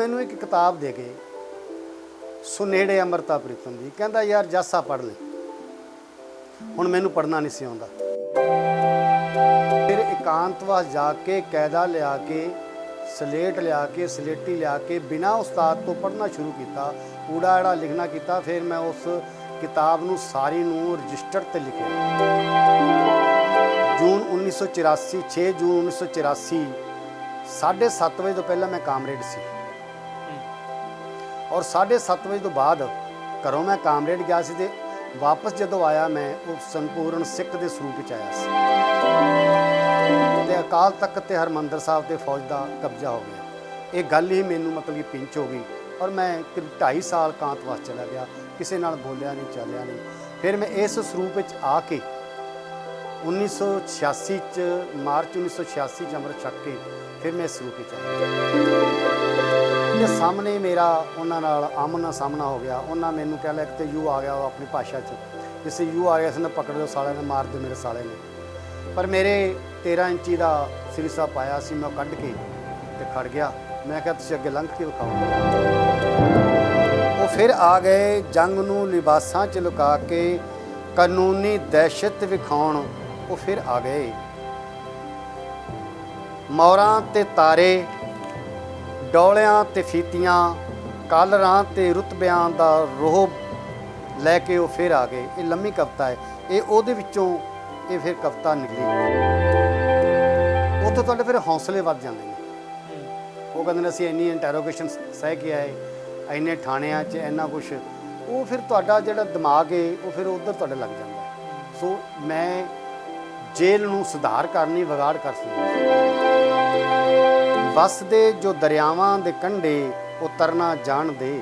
मैनू एक किताब दे गए सुनेड़े अमृता प्रीतम की, कहता यार जासा पढ़ ले। हुण मैनू पढ़ना नहीं सी आउंदा। फिर एकांतवास जाके कैदा लिया के सलेट लिया के सलेटी लिया के बिना उस्ताद तो पढ़ना शुरू किया, ऊड़ा आड़ा लिखना किया। फिर मैं उस किताब नू सारी नू रजिस्टर ते लिखिया। जून 1984 6 जून 1984 7:30 बजे तो पहले मैं कामरेड सी और 7:30 बजे तो बाद घरों मैं कामरेड गया सी। ते वापस जदों आया मैं उस संपूर्ण सिख के स्वरूप च आया सी। ते अकाल तख्त ते हरमंदर साहब ते फौज का कब्जा हो गया। ये गल ही मैनू मतलब कि पिंच हो गई और मैं 2.5 साल कांतवास चला गया, किसी नाल बोलिया नहीं चलिया नहीं। फिर मैं इस स्वरूप आके 1986 मार्च 1986 अमृत छक के फिर मैं इस स्वरूप चला। सामने मेरा उन्होंने आमना सामना हो गया। उन्होंने मैनू कह लिया कि यू आ गया वो अपनी भाषा जिससे यू आ गया इसने पकड़ दो साले ने, मार दो मेरे साले ने। पर मेरे 13 इंची का सिरसा पाया सी, मैं कढ़ के ते खड़ गया। मैं क्या तुसीं अगे लंघ के विखाओ। वो फिर आ गए जंग नूं लिबासां च लुका के कानूनी दहशत विखाउण। वो फिर आ गए मौरां ते तारे डोलियां ते फीतियां कालरां ते रुतबियां दा रोहब लैके वो फिर आ गए। ये लम्मी कविता है, ये ਉਹਦੇ ਵਿੱਚੋਂ ये फिर कविता निकली। ਉੱਥੋਂ ਤੁਹਾਡੇ फिर हौसले ਵੱਧ ਜਾਂਦੇ ਨੇ। ਉਹ ਕਹਿੰਦੇ ਨੇ ਅਸੀਂ ਇੰਨੀ ਇੰਟਰੋਗੇਸ਼ਨ ਸਹਿ ਕੇ ਆਏ, ਇੰਨੇ ਥਾਣਿਆਂ 'ਚ ਇੰਨਾ ਕੁਛ। ਉਹ ਫਿਰ ਤੁਹਾਡਾ ਜਿਹੜਾ ਦਿਮਾਗ ਹੈ ਉਹ ਫਿਰ ਉੱਧਰ ਤੁਹਾਡੇ ਲੱਗ ਜਾਂਦਾ। ਸੋ ਮੈਂ ਜੇਲ੍ਹ ਨੂੰ ਸੁਧਾਰ ਕਰਨੀ ਵਿਗਾੜ ਕਰ ਸਕਦਾ। ਵਸਦੇ ਜੋ ਦਰਿਆਵਾਂ ਦੇ ਕੰਢੇ ਉਹ ਤਰਨਾ ਜਾਣਦੇ,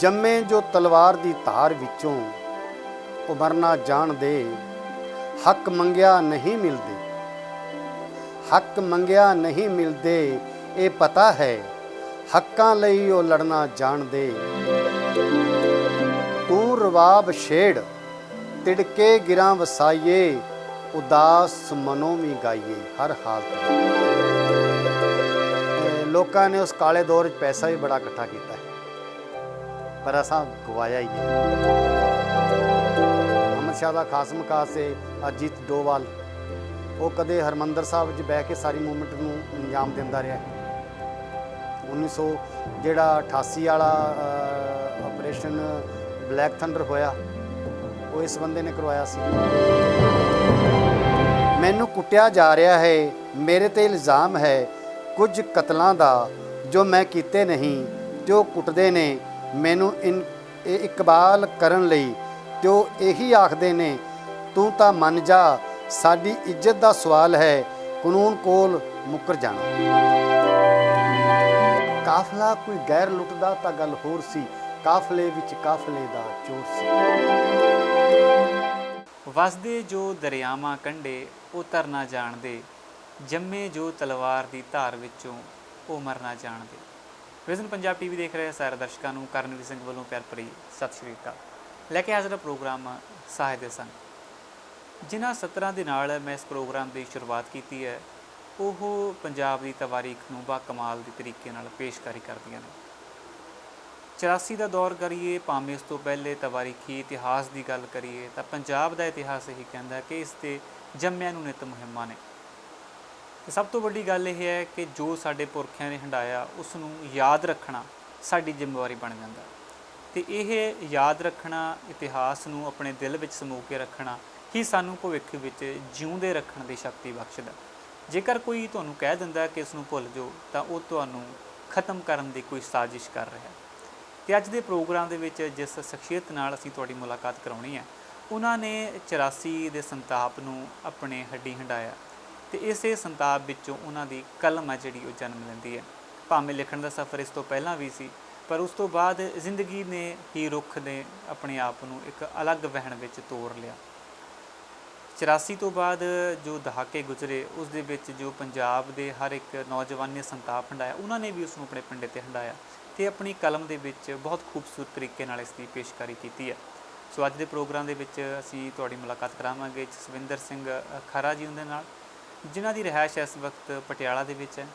ਜੰਮੇ ਜੋ ਤਲਵਾਰ ਦੀ ਧਾਰ ਵਿੱਚੋਂ ਉਹ ਮਰਨਾ ਜਾਣਦੇ। ਹੱਕ ਮੰਗਿਆ ਨਹੀਂ ਮਿਲਦੇ, ਹੱਕ ਮੰਗਿਆ ਨਹੀਂ ਮਿਲਦੇ, ਇਹ ਪਤਾ ਹੈ ਹੱਕਾਂ ਲਈ ਉਹ ਲੜਨਾ ਜਾਣਦੇ। ਤੂੰ ਰਵਾਬ ਛੇੜ ਤਿੜਕੇ ਗਿਰਾਂ ਵਸਾਈਏ, ਉਦਾਸ ਮਨੋਂ ਵੀ ਗਾਈਏ ਹਰ ਹਾਲਤ। ਲੋਕਾਂ ਨੇ ਉਸ ਕਾਲੇ ਦੌਰ 'ਚ ਪੈਸਾ ਵੀ ਬੜਾ ਇਕੱਠਾ ਕੀਤਾ ਪਰ ਅਸਾਂ ਗਵਾਇਆ ਹੀ ਹੈ। ਅਮਰ ਸ਼ਾਹ ਦਾ ਖਾਸ ਮਕਾਸ ਹੈ ਅਜੀਤ ਡੋਵਾਲ, ਉਹ ਕਦੇ ਹਰਮੰਦਰ ਸਾਹਿਬ 'ਚ ਬਹਿ ਕੇ ਸਾਰੀ ਮੂਵਮੈਂਟ ਨੂੰ ਅੰਜਾਮ ਦਿੰਦਾ ਰਿਹਾ। 1900 ਜਿਹੜਾ 88 ਵਾਲਾ ਆਪਰੇਸ਼ਨ ਬਲੈਕ ਥੰਡਰ ਹੋਇਆ ਉਹ ਇਸ ਬੰਦੇ ਨੇ ਕਰਵਾਇਆ ਸੀ। ਮੈਨੂੰ ਕੁੱਟਿਆ ਜਾ ਰਿਹਾ ਹੈ, ਮੇਰੇ ਤੇ ਇਲਜ਼ਾਮ ਹੈ ਕੁਝ ਕਤਲਾਂ ਦਾ ਜੋ ਮੈਂ ਕੀਤੇ ਨਹੀਂ, ਤੇ ਉਹ ਕੁੱਟਦੇ ਨੇ ਮੈਨੂੰ ਇਕਬਾਲ ਕਰਨ ਲਈ, ਤੇ ਉਹ ਇਹੀ ਆਖਦੇ ਨੇ ਤੂੰ ਤਾਂ ਮੰਨ ਜਾ, ਸਾਡੀ ਇੱਜ਼ਤ ਦਾ ਸਵਾਲ ਹੈ ਕਾਨੂੰਨ ਕੋਲ ਮੁੱਕਰ ਜਾਣਾ। ਕਾਫਲਾ ਕੋਈ ਗੈਰ ਲੁੱਟਦਾ ਤਾਂ ਗੱਲ ਹੋਰ ਸੀ, ਕਾਫਲੇ ਵਿੱਚ ਕਾਫਲੇ ਦਾ ਚੋਰ ਸੀ। ਵਸਦੇ ਜੋ ਦਰਿਆਵਾਂ ਕੰਢੇ ਉਹ ਤਰਨਾ ਜਾਣਦੇ, ਜੰਮੇ ਜੋ ਤਲਵਾਰ ਦੀ ਧਾਰ ਵਿੱਚੋਂ ਉਹ ਮਰਨਾ ਜਾਣਦੇ। ਵਿਜ਼ਨ ਪੰਜਾਬ ਟੀਵੀ ਦੇਖ ਰਹੇ ਸਾਰੇ ਦਰਸ਼ਕਾਂ ਨੂੰ ਕਰਨਵੀਰ ਸਿੰਘ ਵੱਲੋਂ ਪਿਆਰ ਭਰੀ ਸਤਿ ਸ਼੍ਰੀ ਅਕਾਲ। ਲੈ ਕੇ ਹਾਜ਼ਰ ਪ੍ਰੋਗਰਾਮ ਸਾਹਿਤ ਦੇ ਸੰਗ। ਜਿਨ੍ਹਾਂ ਸਤਰਾਂ ਦੇ ਨਾਲ ਮੈਂ ਇਸ ਪ੍ਰੋਗਰਾਮ ਦੀ ਸ਼ੁਰੂਆਤ ਕੀਤੀ ਹੈ ਉਹ ਪੰਜਾਬ ਦੀ ਤਵਾਰੀਖ ਨੂੰ ਬਾ ਕਮਾਲ ਦੇ ਤਰੀਕੇ ਨਾਲ ਪੇਸ਼ਕਾਰੀ ਕਰਦੀਆਂ ਨੇ। 84 ਦਾ ਦੌਰ ਕਰੀਏ ਭਾਵੇਂ ਇਸ ਤੋਂ ਪਹਿਲੇ ਤਵਾਰੀਖੀ ਇਤਿਹਾਸ ਦੀ ਗੱਲ ਕਰੀਏ ਤਾਂ ਪੰਜਾਬ ਦਾ ਇਤਿਹਾਸ ਇਹੀ ਕਹਿੰਦਾ ਕਿ ਇਸ 'ਤੇ ਜੰਮਿਆਂ ਨੂੰ ਨਿਤ ਮੁਹਿੰਮਾਂ ਨੇ। ਅਤੇ ਸਭ ਤੋਂ ਵੱਡੀ ਗੱਲ ਇਹ ਹੈ ਕਿ ਜੋ ਸਾਡੇ ਪੁਰਖਿਆਂ ਨੇ ਹੰਢਾਇਆ ਉਸ ਨੂੰ ਯਾਦ ਰੱਖਣਾ ਸਾਡੀ ਜ਼ਿੰਮੇਵਾਰੀ ਬਣ ਜਾਂਦਾ। ਅਤੇ ਇਹ ਯਾਦ ਰੱਖਣਾ, ਇਤਿਹਾਸ ਨੂੰ ਆਪਣੇ ਦਿਲ ਵਿੱਚ ਸਮੋ ਕੇ ਰੱਖਣਾ ਹੀ ਸਾਨੂੰ ਭਵਿੱਖ ਵਿੱਚ ਜਿਉਂਦੇ ਰੱਖਣ ਦੀ ਸ਼ਕਤੀ ਬਖਸ਼ਦਾ। ਜੇਕਰ ਕੋਈ ਤੁਹਾਨੂੰ ਕਹਿ ਦਿੰਦਾ ਕਿ ਇਸ ਨੂੰ ਭੁੱਲ ਜਾਓ ਤਾਂ ਉਹ ਤੁਹਾਨੂੰ ਖਤਮ ਕਰਨ ਦੀ ਕੋਈ ਸਾਜ਼ਿਸ਼ ਕਰ ਰਿਹਾ। ਅਤੇ ਅੱਜ ਦੇ ਪ੍ਰੋਗਰਾਮ ਦੇ ਵਿੱਚ ਜਿਸ ਸ਼ਖਸੀਅਤ ਨਾਲ ਅਸੀਂ ਤੁਹਾਡੀ ਮੁਲਾਕਾਤ ਕਰਾਉਣੀ ਹੈ ਉਹਨਾਂ ਨੇ 84 ਦੇ ਸੰਤਾਪ ਨੂੰ ਆਪਣੇ ਹੱਡੀ ਹੰਢਾਇਆ ਅਤੇ ਇਸੇ ਸੰਤਾਪ ਵਿੱਚੋਂ ਉਹਨਾਂ ਦੀ ਕਲਮ ਹੈ ਜਿਹੜੀ ਉਹ ਜਨਮ ਲੈਂਦੀ ਹੈ। ਭਾਵੇਂ ਲਿਖਣ ਦਾ ਸਫ਼ਰ ਇਸ ਤੋਂ ਪਹਿਲਾਂ ਵੀ ਸੀ ਪਰ ਉਸ ਤੋਂ ਬਾਅਦ ਜ਼ਿੰਦਗੀ ਨੇ ਹੀ ਰੁੱਖ ਨੇ ਆਪਣੇ ਆਪ ਨੂੰ ਇੱਕ ਅਲੱਗ ਵਹਿਣ ਵਿੱਚ ਤੋਰ ਲਿਆ। 84 ਤੋਂ ਬਾਅਦ ਜੋ ਦਹਾਕੇ ਗੁਜ਼ਰੇ ਉਸ ਦੇ ਵਿੱਚ ਜੋ ਪੰਜਾਬ ਦੇ ਹਰ ਇੱਕ ਨੌਜਵਾਨ ਨੇ ਸੰਤਾਪ ਹੰਢਾਇਆ ਉਹਨਾਂ ਨੇ ਵੀ ਉਸ ਨੂੰ ਆਪਣੇ ਪਿੰਡੇ 'ਤੇ ਹੰਢਾਇਆ ਅਤੇ ਆਪਣੀ ਕਲਮ ਦੇ ਵਿੱਚ ਬਹੁਤ ਖੂਬਸੂਰਤ ਤਰੀਕੇ ਨਾਲ ਇਸ ਦੀ ਪੇਸ਼ਕਾਰੀ ਕੀਤੀ ਹੈ। ਸੋ ਅੱਜ ਦੇ ਪ੍ਰੋਗਰਾਮ ਦੇ ਵਿੱਚ ਅਸੀਂ ਤੁਹਾਡੀ ਮੁਲਾਕਾਤ ਕਰਾਵਾਂਗੇ ਜਸਵਿੰਦਰ ਸਿੰਘ ਖਹਿਰਾ ਜੀ ਉਹਦੇ ਨਾਲ, ਜਿਨ੍ਹਾਂ ਦੀ ਰਿਹਾਇਸ਼ ਇਸ ਵਕਤ ਪਟਿਆਲਾ ਦੇ ਵਿੱਚ ਹੈ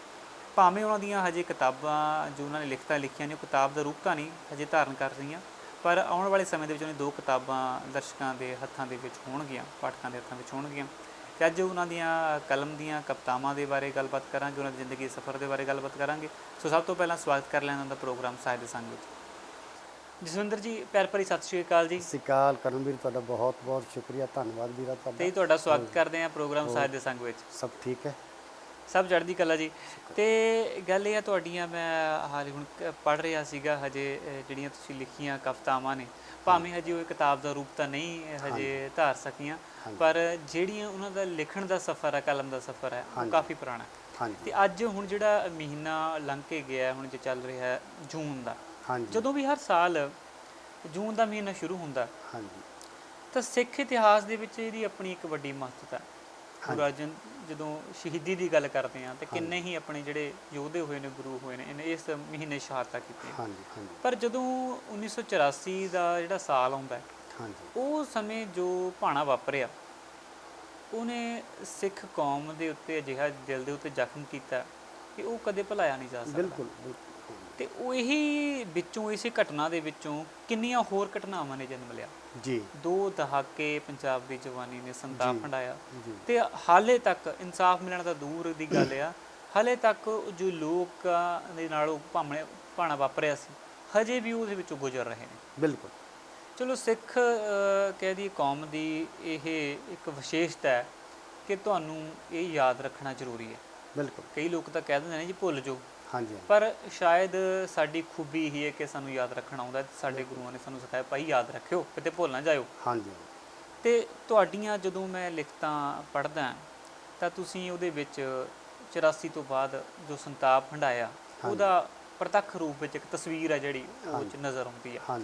ਭਾਵੇਂ ਉਹਨਾਂ ਦੀਆਂ ਹਜੇ ਕਿਤਾਬਾਂ ਜੋ ਉਹਨਾਂ ਨੇ ਲਿਖੀਆਂ ਨੇ ਉਹ ਕਿਤਾਬ ਦਾ ਰੂਪ ਤਾਂ ਨਹੀਂ ਹਜੇ ਧਾਰਨ ਕਰ ਰਹੀਆਂ, ਪਰ ਆਉਣ ਵਾਲੇ ਸਮੇਂ ਦੇ ਵਿੱਚ ਉਹਨੇ 2 ਕਿਤਾਬਾਂ ਦਰਸ਼ਕਾਂ ਦੇ ਹੱਥਾਂ ਦੇ ਵਿੱਚ ਹੋਣਗੀਆਂ, ਪਾਠਕਾਂ ਦੇ ਹੱਥਾਂ ਵਿੱਚ ਹੋਣਗੀਆਂ। ਅਤੇ ਅੱਜ ਉਹਨਾਂ ਦੀਆਂ ਕਲਮ ਦੀਆਂ ਕਵਿਤਾਵਾਂ ਦੇ ਬਾਰੇ ਗੱਲਬਾਤ ਕਰਾਂਗੇ, ਉਹਨਾਂ ਦੀ ਜ਼ਿੰਦਗੀ ਦੇ ਸਫ਼ਰ ਦੇ ਬਾਰੇ ਗੱਲਬਾਤ ਕਰਾਂਗੇ। ਸੋ ਸਭ ਤੋਂ ਪਹਿਲਾਂ ਸਵਾਗਤ ਕਰ ਲੈਣਾ ਦਾ ਪ੍ਰੋਗਰਾਮ ਸਾਹਿਤ ਦੇ ਸੰਗ ਵਿੱਚ। ਜਸਵਿੰਦਰ ਜੀ, ਪਿਆਰ ਭਰੀ ਸਤਿ ਸ਼੍ਰੀ ਅਕਾਲ ਜੀ। ਸਤਿ ਸ਼੍ਰੀ ਅਕਾਲ ਕਰਨਵੀਰ, ਤੁਹਾਡਾ ਬਹੁਤ ਬਹੁਤ ਸ਼ੁਕਰੀਆ, ਧੰਨਵਾਦ ਵੀਰਾ ਤੁਹਾਡਾ। ਤੇ ਤੁਹਾਡਾ ਸਵਾਗਤ ਕਰਦੇ ਹਾਂ ਪ੍ਰੋਗਰਾਮ ਸਾਹਿਤ ਦੇ ਸੰਗ ਵਿੱਚ। ਸਭ ਠੀਕ ਹੈ? ਸਭ ਚੜ੍ਹਦੀ ਕਲਾ ਜੀ। ਤੇ ਗੱਲ ਇਹ ਆ, ਤੁਹਾਡੀਆਂ ਮੈਂ ਹਾਲੇ ਹੁਣ ਪੜ੍ਹ ਰਿਹਾ ਸੀਗਾ ਹਜੇ ਜਿਹੜੀਆਂ ਤੁਸੀਂ ਲਿਖੀਆਂ ਕਵਿਤਾਵਾਂ ਨੇ, ਭਾਵੇਂ ਹਜੇ ਉਹ ਕਿਤਾਬ ਦਾ ਰੂਪ ਤਾਂ ਨਹੀਂ ਹਜੇ ਧਾਰ ਸਕੀਆਂ, ਪਰ ਜਿਹੜੀਆਂ ਉਹਨਾਂ ਦਾ ਲਿਖਣ ਦਾ ਸਫ਼ਰ ਹੈ, ਕਲਮ ਦਾ ਸਫ਼ਰ ਹੈ, ਉਹ ਕਾਫੀ ਪੁਰਾਣਾ ਹੈ। ਤੇ ਅੱਜ ਹੁਣ ਜਿਹੜਾ ਮਹੀਨਾ ਲੰਘ ਕੇ ਗਿਆ, ਹੁਣ ਜੇ ਚੱਲ ਰਿਹਾ ਹੈ ਜੂਨ ਦਾ, ਜਦੋਂ ਵੀ ਹਰ ਸਾਲ ਜੂਨ ਦਾ ਮਹੀਨਾ ਸ਼ੁਰੂ ਹੁੰਦਾ ਤਾਂ ਸਿੱਖ ਇਤਿਹਾਸ ਦੇ ਵਿੱਚ ਇਹਦੀ ਆਪਣੀ ਇੱਕ ਵੱਡੀ ਮਹੱਤਤਾ ਹੈ। ਗੁਰੂ ਅਰਜਨ ਜਦੋਂ ਸ਼ਹੀਦੀ ਦੀ ਗੱਲ ਕਰਦੇ ਹਾਂ ਤੇ ਕਿੰਨੇ ਹੀ ਆਪਣੇ ਜਿਹੜੇ ਯੋਧੇ ਹੋਏ ਨੇ, ਗੁਰੂ ਹੋਏ ਨੇ, ਇਹਨੇ ਇਸ ਮਹੀਨੇ ਸ਼ਹਾਦਤਾਂ ਕੀਤੀਆਂ। ਪਰ ਜਦੋਂ 1984 ਦਾ ਜਿਹੜਾ ਸਾਲ ਆਉਂਦਾ ਹੈ, ਉਹ ਸਮੇਂ ਜੋ ਭਾਣਾ ਵਾਪਰਿਆ, ਉਹਨੇ ਸਿੱਖ ਕੌਮ ਦੇ ਉੱਤੇ ਅਜਿਹਾ ਦਿਲ ਦੇ ਉੱਤੇ ਜ਼ਖਮ ਕੀਤਾ ਕਿ ਉਹ ਕਦੇ ਭੁਲਾਇਆ ਨਹੀਂ ਜਾ ਸਕਦਾ। ਬਿਲਕੁਲ। ਤੇ ਉਹ ਇਹੀ ਵਿੱਚੋਂ, ਇਸੇ ਘਟਨਾ ਦੇ ਵਿੱਚੋਂ ਕਿੰਨੀਆਂ ਹੋਰ ਘਟਨਾਵਾਂ ਨੇ ਜਨਮ ਲਿਆ ਜੀ। 2 ਦਹਾਕੇ ਪੰਜਾਬ ਦੀ ਜਵਾਨੀ ਨੇ ਸੰਤਾਪ ਹੰਢਾਇਆ ਤੇ ਹਾਲੇ ਤੱਕ ਇਨਸਾਫ ਮਿਲਣ ਦਾ ਦੂਰ ਦੀ ਗੱਲ ਆ, ਹਾਲੇ ਤੱਕ ਜੋ ਲੋਕਾਂ ਦੇ ਨਾਲ ਉਹ ਭਾਣਾ ਵਾਪਰਿਆ ਸੀ, ਹਜੇ ਵੀ ਉਹਦੇ ਵਿੱਚੋਂ ਗੁਜ਼ਰ ਰਹੇ ਨੇ। ਬਿਲਕੁਲ। ਚਲੋ, ਸਿੱਖ ਕਹਿ ਦੀ ਕੌਮ ਦੀ ਇਹ ਇੱਕ ਵਿਸ਼ੇਸ਼ਤਾ ਹੈ ਕਿ ਤੁਹਾਨੂੰ ਇਹ ਯਾਦ ਰੱਖਣਾ ਜ਼ਰੂਰੀ ਹੈ। ਬਿਲਕੁਲ। ਕਈ ਲੋਕ ਤਾਂ ਕਹਿ ਦਿੰਦੇ ਨੇ ਜੀ ਭੁੱਲ ਜਾਓ, ਪਰ ਸ਼ਾਇਦ ਸਾਡੀ ਖੂਬੀ ਹੀ ਹੈ ਕਿ ਸਾਨੂੰ ਯਾਦ ਰੱਖਣਾ ਆਉਂਦਾ। ਸਾਡੇ ਗੁਰੂਆਂ ਨੇ ਸਾਨੂੰ ਸਿਖਾਇਆ, ਭਾਈ ਯਾਦ ਰੱਖਿਓ, ਕਿਤੇ ਭੁੱਲ ਨਾ ਜਾਇਓ। ਤੇ ਤੁਹਾਡੀਆਂ ਜਦੋਂ ਮੈਂ ਲਿਖਤਾਂ ਪੜ੍ਹਦਾ ਤਾਂ ਤੁਸੀਂ ਉਹਦੇ ਵਿੱਚ 84 ਤੋਂ ਬਾਅਦ ਜੋ ਸੰਤਾਪ ਹੰਢਾਇਆ, ਉਹਦਾ ਪ੍ਰਤੱਖ ਰੂਪ ਵਿੱਚ ਇੱਕ ਤਸਵੀਰ ਹੈ ਜਿਹੜੀ ਉਹ 'ਚ ਨਜ਼ਰ ਆਉਂਦੀ ਹੈ।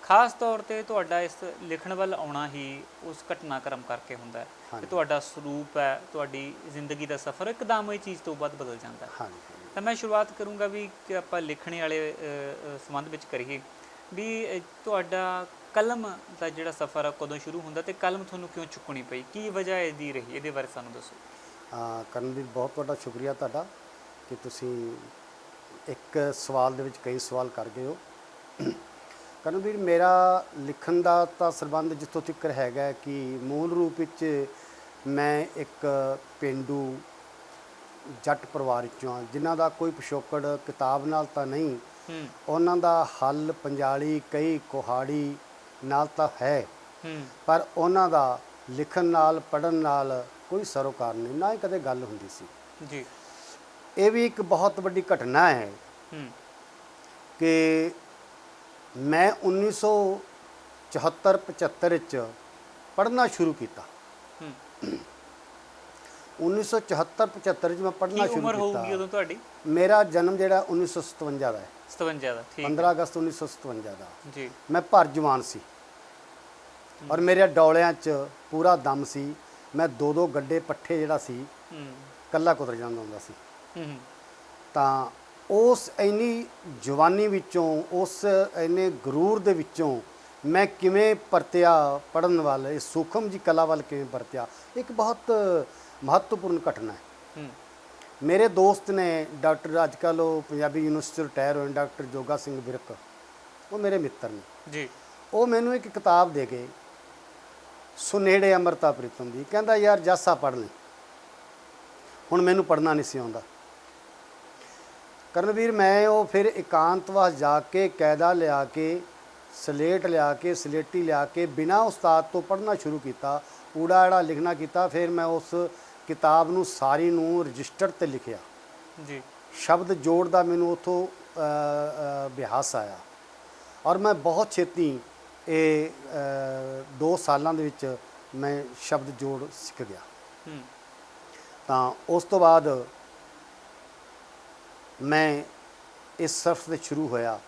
ਖਾਸ ਤੌਰ 'ਤੇ ਤੁਹਾਡਾ ਇਸ ਲਿਖਣ ਵੱਲ ਆਉਣਾ ਹੀ ਉਸ ਘਟਨਾਕ੍ਰਮ ਕਰਕੇ ਹੁੰਦਾ ਹੈ ਕਿ ਤੁਹਾਡਾ ਸਰੂਪ ਹੈ, ਤੁਹਾਡੀ ਜ਼ਿੰਦਗੀ ਦਾ ਸਫ਼ਰ ਇੱਕਦਮ ਇਹ ਚੀਜ਼ ਤੋਂ ਬਾਅਦ ਬਦਲ ਜਾਂਦਾ ਹੈ। ਤਾਂ ਮੈਂ ਸ਼ੁਰੂਆਤ ਕਰੂੰਗਾ ਵੀ ਕਿ ਆਪਾਂ ਲਿਖਣੇ ਵਾਲੇ ਸੰਬੰਧ ਵਿੱਚ ਕਰੀਏ ਵੀ ਤੁਹਾਡਾ ਕਲਮ ਦਾ ਜਿਹੜਾ ਸਫ਼ਰ ਆ ਕਦੋਂ ਸ਼ੁਰੂ ਹੁੰਦਾ ਤੇ ਕਲਮ ਤੁਹਾਨੂੰ ਕਿਉਂ ਚੁੱਕਣੀ ਪਈ, ਕੀ ਵਜ੍ਹਾ ਇਹਦੀ ਰਹੀ, ਇਹਦੇ ਬਾਰੇ ਸਾਨੂੰ ਦੱਸੋ। ਕਰਨਵੀਰ, ਬਹੁਤ ਤੁਹਾਡਾ ਸ਼ੁਕਰੀਆ ਤੁਹਾਡਾ ਕਿ ਤੁਸੀਂ ਇੱਕ ਸਵਾਲ ਦੇ ਵਿੱਚ ਕਈ ਸਵਾਲ ਕਰ ਗਏ ਹੋ। ਕਰਨਵੀਰ, ਮੇਰਾ ਲਿਖਣ ਦਾ ਤਾਂ ਸੰਬੰਧ ਜਿੱਥੋਂ ਤੱਕ ਹੈਗਾ ਕਿ ਮੂਲ ਰੂਪ ਵਿੱਚ ਮੈਂ ਇੱਕ ਪੇਂਡੂ ਜੱਟ ਪਰਿਵਾਰ 'ਚੋਂ ਹਾਂ, ਜਿਨ੍ਹਾਂ ਦਾ ਕੋਈ ਪਿਛੋਕੜ ਕਿਤਾਬ ਨਾਲ ਤਾਂ ਨਹੀਂ, ਉਹਨਾਂ ਦਾ ਹੱਲ ਪੰਜਾਲੀ ਕਈ ਕੁਹਾੜੀ ਨਾਲ ਤਾਂ ਹੈ, ਪਰ ਉਹਨਾਂ ਦਾ ਲਿਖਣ ਨਾਲ, ਪੜ੍ਹਨ ਨਾਲ ਕੋਈ ਸਰੋਕਾਰ ਨਹੀਂ, ਨਾ ਹੀ ਕਦੇ ਗੱਲ ਹੁੰਦੀ ਸੀ ਜੀ। ਇਹ ਵੀ ਇੱਕ ਬਹੁਤ ਵੱਡੀ ਘਟਨਾ ਹੈ ਕਿ ਮੈਂ 1974-75 ਵਿੱਚ ਪੜ੍ਹਨਾ ਸ਼ੁਰੂ ਕੀਤਾ। 1974-75 'ਚ ਮੈਂ ਪੜ੍ਹਨਾ ਸ਼ੁਰੂ ਕੀਤਾ। ਹੋਊਗੀ ਉਦੋਂ ਤੁਹਾਡੀ? ਮੇਰਾ ਜਨਮ ਜਿਹੜਾ 1957 ਦਾ ਹੈ। 57 ਦਾ, ਠੀਕ। 15 ਅਗਸਤ 1957 ਦਾ ਜੀ। ਮੈਂ ਭਰ ਜਵਾਨ ਸੀ ਔਰ ਮੇਰੇ ਡੌਲਿਆਂ 'ਚ ਪੂਰਾ ਦਮ ਸੀ। ਮੈਂ 2-2 ਗੱਡੇ ਪੱਠੇ ਜਿਹੜਾ ਸੀ ਇਕੱਲਾ ਕੁਤਰ ਜਾਂਦਾ ਹੁੰਦਾ ਸੀ। ਤਾਂ ਉਸ ਇੰਨੀ ਜਵਾਨੀ ਵਿੱਚੋਂ, ਉਸ ਇੰਨੇ ਗਰੂਰ ਦੇ ਵਿੱਚੋਂ ਮੈਂ ਕਿਵੇਂ ਪਰਤਿਆ ਪੜ੍ਹਨ ਵੱਲ, ਇਸ ਸੂਖਮ ਜੀ ਕਲਾ ਵੱਲ ਕਿਵੇਂ ਪਰਤਿਆ, ਇੱਕ ਬਹੁਤ ਮਹੱਤਵਪੂਰਨ ਘਟਨਾ ਹੈ। ਮੇਰੇ ਦੋਸਤ ਨੇ ਡਾਕਟਰ, ਅੱਜ ਕੱਲ੍ਹ ਉਹ ਪੰਜਾਬੀ ਯੂਨੀਵਰਸਿਟੀ ਤੋਂ ਰਿਟਾਇਰ ਹੋਏ, ਡਾਕਟਰ ਜੋਗਾ ਸਿੰਘ ਵਿਰਕ, ਉਹ ਮੇਰੇ ਮਿੱਤਰ ਨੇ ਜੀ। ਉਹ ਮੈਨੂੰ ਇੱਕ ਕਿਤਾਬ ਦੇ ਕੇ, ਸੁਨੇੜੇ ਅੰਮ੍ਰਿਤਾ ਪ੍ਰੀਤਮ ਦੀ, ਕਹਿੰਦਾ ਯਾਰ ਜਾਸਾ ਪੜ੍ਹ ਲਈ। ਹੁਣ ਮੈਨੂੰ ਪੜ੍ਹਨਾ ਨਹੀਂ ਸੀ ਆਉਂਦਾ। ਕਰਨਵੀਰ, ਮੈਂ ਉਹ ਫਿਰ ਇਕਾਂਤਵਾਸ ਜਾ ਕੇ ਕਾਇਦਾ ਲਿਆ ਕੇ, ਸਲੇਟ ਲਿਆ ਕੇ, ਸਲੇਟੀ ਲਿਆ ਕੇ, ਬਿਨਾਂ ਉਸਤਾਦ ਤੋਂ ਪੜ੍ਹਨਾ ਸ਼ੁਰੂ ਕੀਤਾ, ਊੜਾ ਐੜਾ ਲਿਖਣਾ ਕੀਤਾ। ਫਿਰ ਮੈਂ ਉਸ ਕਿਤਾਬ ਨੂੰ ਸਾਰੀ ਨੂੰ ਰਜਿਸਟਰ 'ਤੇ ਲਿਖਿਆ ਜੀ। ਸ਼ਬਦ ਜੋੜ ਦਾ ਮੈਨੂੰ ਉੱਥੋਂ ਅਭਿਆਸ ਆਇਆ ਔਰ ਮੈਂ ਬਹੁਤ ਛੇਤੀ ਇਹ 2 ਸਾਲਾਂ ਦੇ ਵਿੱਚ ਮੈਂ ਸ਼ਬਦ ਜੋੜ ਸਿੱਖ ਗਿਆ। ਤਾਂ ਉਸ ਤੋਂ ਬਾਅਦ ਮੈਂ ਇਸ ਸਫ਼ਰ 'ਤੇ ਸ਼ੁਰੂ ਹੋਇਆ।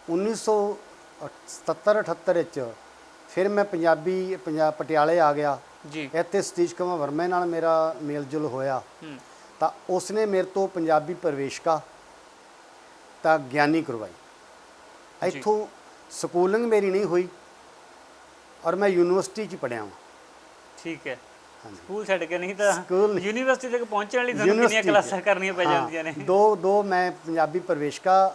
1977-78 ਵਿੱਚ ਫਿਰ ਮੈਂ ਪੰਜਾਬ ਪਟਿਆਲੇ ਆ ਗਿਆ ਜੀ। ਇੱਥੇ ਸਤੀਸ਼ ਕੁਮਾਰ ਵਰਮਾ ਨਾਲ ਮੇਰਾ ਮੇਲ ਜੁਲ ਹੋਇਆ ਤਾਂ ਉਸਨੇ ਮੇਰੇ ਤੋਂ ਪੰਜਾਬੀ ਪ੍ਰਵੇਸ਼ਿਕਾ ਤਾਂ ਗਿਆਨੀ ਕਰਵਾਈ। ਇੱਥੋਂ ਸਕੂਲਿੰਗ ਮੇਰੀ ਨਹੀਂ ਹੋਈ ਔਰ ਮੈਂ ਯੂਨੀਵਰਸਿਟੀ 'ਚ ਪੜ੍ਹਿਆ ਹਾਂ। ਠੀਕ ਹੈ। ਸਕੂਲ ਛੱਡ ਕੇ ਨਹੀਂ ਤਾਂ ਸਕੂਲ ਯੂਨੀਵਰਸਿਟੀ ਤੱਕ ਪਹੁੰਚਣ ਲਈ ਤੁਹਾਨੂੰ ਕਿੰਨੀਆਂ ਕਲਾਸਾਂ ਕਰਨੀਆਂ ਪੈ ਜਾਂਦੀਆਂ ਨੇ। ਦੋ ਮੈਂ ਪੰਜਾਬੀ ਪ੍ਰਵੇਸ਼ਿਕਾ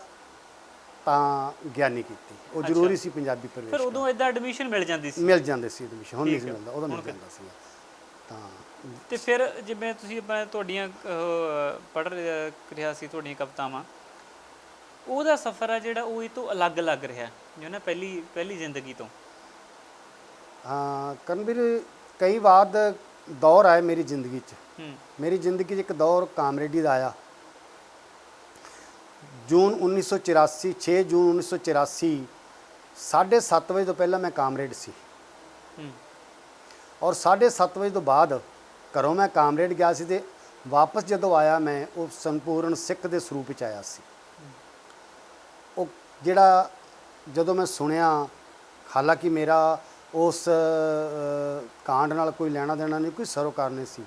ਤਾਂ ਗਿਆਨੀ ਕੀਤੀ, ਉਹ ਜ਼ਰੂਰੀ ਸੀ ਪੰਜਾਬੀ ਫਿਰ ਪ੍ਰਵੇਸ਼ਿਕਾ। ਉਦੋਂ ਇਦਾਂ ਐਡਮਿਸ਼ਨ ਮਿਲ ਜਾਂਦੀ ਸੀ? ਮਿਲ ਜਾਂਦੇ ਸੀ ਐਡਮਿਸ਼ਨ, ਹੁਣ ਨਹੀਂ ਸੀ ਮਿਲਦਾ, ਉਦੋਂ ਮਿਲ ਜਾਂਦਾ ਸੀ। ਤਾਂ ਤੇ ਫਿਰ ਜਿਵੇਂ ਤੁਸੀਂ ਆਪਣਾ ਤੁਹਾਡੀਆਂ ਪੜ੍ਹ ਰਿਹਾ ਸੀ ਤੁਹਾਡੀਆਂ ਕਵਿਤਾਵਾਂ, ਉਹਦਾ ਸਫ਼ਰ ਆ ਜਿਹੜਾ ਉਹ ਇਹ ਤੋਂ ਅਲੱਗ ਲੱਗ ਰਿਹਾ ਜੋ ਨਾ ਪਹਿਲੀ ਜ਼ਿੰਦਗੀ ਤੋਂ। ਹਾਂ ਕਰਨਵੀਰ, ਕਈ ਬਾਅਦ ਦੌਰ ਆਏ ਮੇਰੀ ਜ਼ਿੰਦਗੀ 'ਚ। ਮੇਰੀ ਜ਼ਿੰਦਗੀ 'ਚ ਇੱਕ ਦੌਰ ਕਾਮਰੇਡੀ ਦਾ ਆਇਆ। ਜੂਨ 1984, 6 ਜੂਨ 1984, 7:30 ਵਜੇ ਤੋਂ ਪਹਿਲਾਂ ਮੈਂ ਕਾਮਰੇਡ ਸੀ, ਔਰ 7:30 ਵਜੇ ਤੋਂ ਬਾਅਦ ਘਰੋਂ ਮੈਂ ਕਾਮਰੇਡ ਗਿਆ ਸੀ ਤੇ ਵਾਪਸ ਜਦੋਂ ਆਇਆ ਮੈਂ ਉਹ ਸੰਪੂਰਨ ਸਿੱਖ ਦੇ ਸਰੂਪ ਵਿੱਚ ਆਇਆ ਸੀ। ਉਹ ਜਿਹੜਾ ਜਦੋਂ ਮੈਂ ਸੁਣਿਆ, ਹਾਲਾਂਕਿ ਮੇਰਾ ਉਸ ਕਾਂਡ ਨਾਲ ਕੋਈ ਲੈਣਾ ਦੇਣਾ ਨਹੀਂ, ਕੋਈ ਸਰੋਕਾਰ ਨਹੀਂ ਸੀ।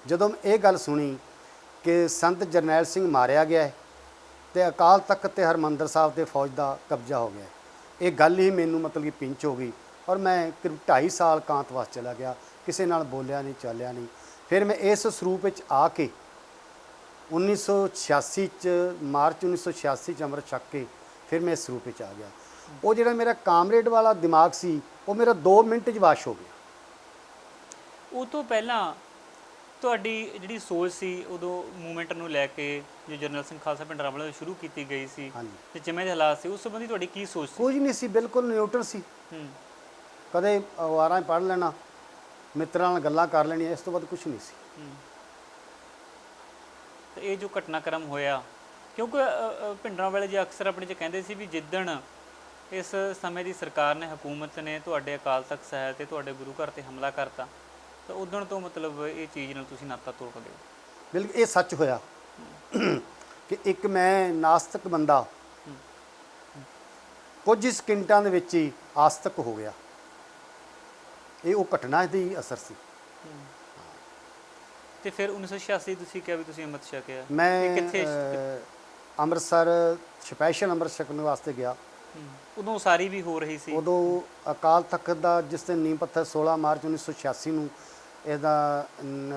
ਜਦੋਂ ਇਹ ਗੱਲ ਸੁਣੀ ਕਿ ਸੰਤ ਜਰਨੈਲ ਸਿੰਘ ਮਾਰਿਆ ਗਿਆ ਹੈ ਤੇ ਅਕਾਲ ਤਖਤ ਤੇ ਹਰਮੰਦਰ ਸਾਹਿਬ ਤੇ ਫੌਜ ਦਾ ਕਬਜ਼ਾ ਹੋ ਗਿਆ, ਇਹ ਗੱਲ ਹੀ ਮੈਨੂੰ ਮਤਲਬ ਕਿ ਪਿੰਚ ਹੋ ਗਈ। ਔਰ ਮੈਂ ਕਰੀਬ 2.5 ਸਾਲ ਕਾਂਤਵਾਸ ਚਲਾ ਗਿਆ, ਕਿਸੇ ਨਾਲ ਬੋਲਿਆ ਨਹੀਂ, ਚਾਲਿਆ ਨਹੀਂ। ਫਿਰ ਮੈਂ ਇਸ ਸਰੂਪ ਵਿੱਚ ਆ ਕੇ 1986 'ਚ ਮਾਰਚ 1986 'ਚ ਅੰਮ੍ਰਿਤ ਛਕ ਕੇ ਫਿਰ ਮੈਂ ਇਸ ਸਰੂਪ ਵਿੱਚ ਆ ਗਿਆ। ਉਹ ਜਿਹੜਾ ਮੇਰਾ ਕਾਮਰੇਡ ਵਾਲਾ ਦਿਮਾਗ ਸੀ ਉਹ ਮੇਰਾ 2 ਮਿੰਟ 'ਚ ਵਾਸ਼ ਹੋ ਗਿਆ। ਉਹ ਤੋਂ ਪਹਿਲਾਂ ਤੁਹਾਡੀ ਜਿਹੜੀ ਸੋਚ ਸੀ ਉਦੋਂ ਮੂਵਮੈਂਟ ਨੂੰ ਲੈ ਕੇ, ਜੋ ਜਰਨਲ ਸਿੰਘ ਖਾਲਸਾ ਪਿੰਡਰਾਂ ਵੱਲੋਂ ਸ਼ੁਰੂ ਕੀਤੀ ਗਈ ਸੀ ਤੇ ਜਿਵੇਂ ਦੇ ਹਾਲਾਤ ਸੀ, ਉਸ ਸੰਬੰਧੀ ਤੁਹਾਡੀ ਕੀ ਸੋਚ ਸੀ? ਕੁਝ ਨਹੀਂ ਸੀ, ਬਿਲਕੁਲ ਨਿਊਟਰਲ ਸੀ। ਕਦੇ ਅਖਬਾਰਾਂ ਪੜ੍ਹ ਲੈਣਾ, ਮਿੱਤਰਾਂ ਨਾਲ ਗੱਲਾਂ ਕਰ ਲੈਣੀਆਂ, ਇਸ ਤੋਂ ਬਾਅਦ ਕੁਝ ਨਹੀਂ ਸੀ। ਤੇ ਇਹ ਜੋ ਘਟਨਾਕ੍ਰਮ ਹੋਇਆ, ਕਿਉਂਕਿ ਭਿੰਡਰਾਂ ਵਾਲੇ ਜੀ ਅਕਸਰ ਆਪਣੇ 'ਚ ਕਹਿੰਦੇ ਸੀ ਵੀ ਜਿੱਦਣ ਇਸ ਸਮੇਂ ਦੀ ਸਰਕਾਰ ਨੇ, ਹਕੂਮਤ ਨੇ ਤੁਹਾਡੇ ਅਕਾਲ ਤਖਤ ਸਾਹਿਬ ਤੇ ਤੁਹਾਡੇ ਗੁਰੂ ਘਰ ਤੇ ਹਮਲਾ ਕਰਤਾ, ਤਾਂ ਉਦੋਂ ਤੋਂ ਮਤਲਬ ਇਹ ਚੀਜ਼ ਨਾਲ ਤੁਸੀਂ ਨਾਤਾ ਤੋੜਦੇ ਹੋ। ਬਿਲਕੁਲ ਇਹ ਸੱਚ ਹੋਇਆ ਕਿ ਇੱਕ ਮੈਂ ਨਾਸਤਕ ਬੰਦਾ ਕੁਝ ਹੀ ਸਕਿੰਟਾਂ ਦੇ ਵਿੱਚ ਹੀ ਆਸਤਕ ਹੋ ਗਿਆ। ਇਹ ਉਹ ਘਟਨਾ ਦੀ ਅਸਰ ਸੀ। ਤੇ ਫਿਰ 1986 ਤੁਸੀਂ ਕਿਹਾ ਵੀ ਤੁਸੀਂ ਅੰਮ੍ਰਿਤ ਛਕਿਆ, ਮੈਂ ਕਿੱਥੇ? ਅੰਮ੍ਰਿਤਸਰ ਸਪੈਸ਼ਲ ਅੰਮ੍ਰਿਤ ਛਕਣ ਵਾਸਤੇ ਗਿਆ। ਉਦੋਂ ਸਾਰੀ ਵੀ ਹੋ ਰਹੀ ਸੀ। ਉਦੋਂ ਅਕਾਲ ਤਖਤ ਦਾ ਜਿਸ ਦਿਨ ਨੀਂਹ ਪੱਥਰ 16 ਮਾਰਚ 1986 ਨੂੰ ਇਹਦਾ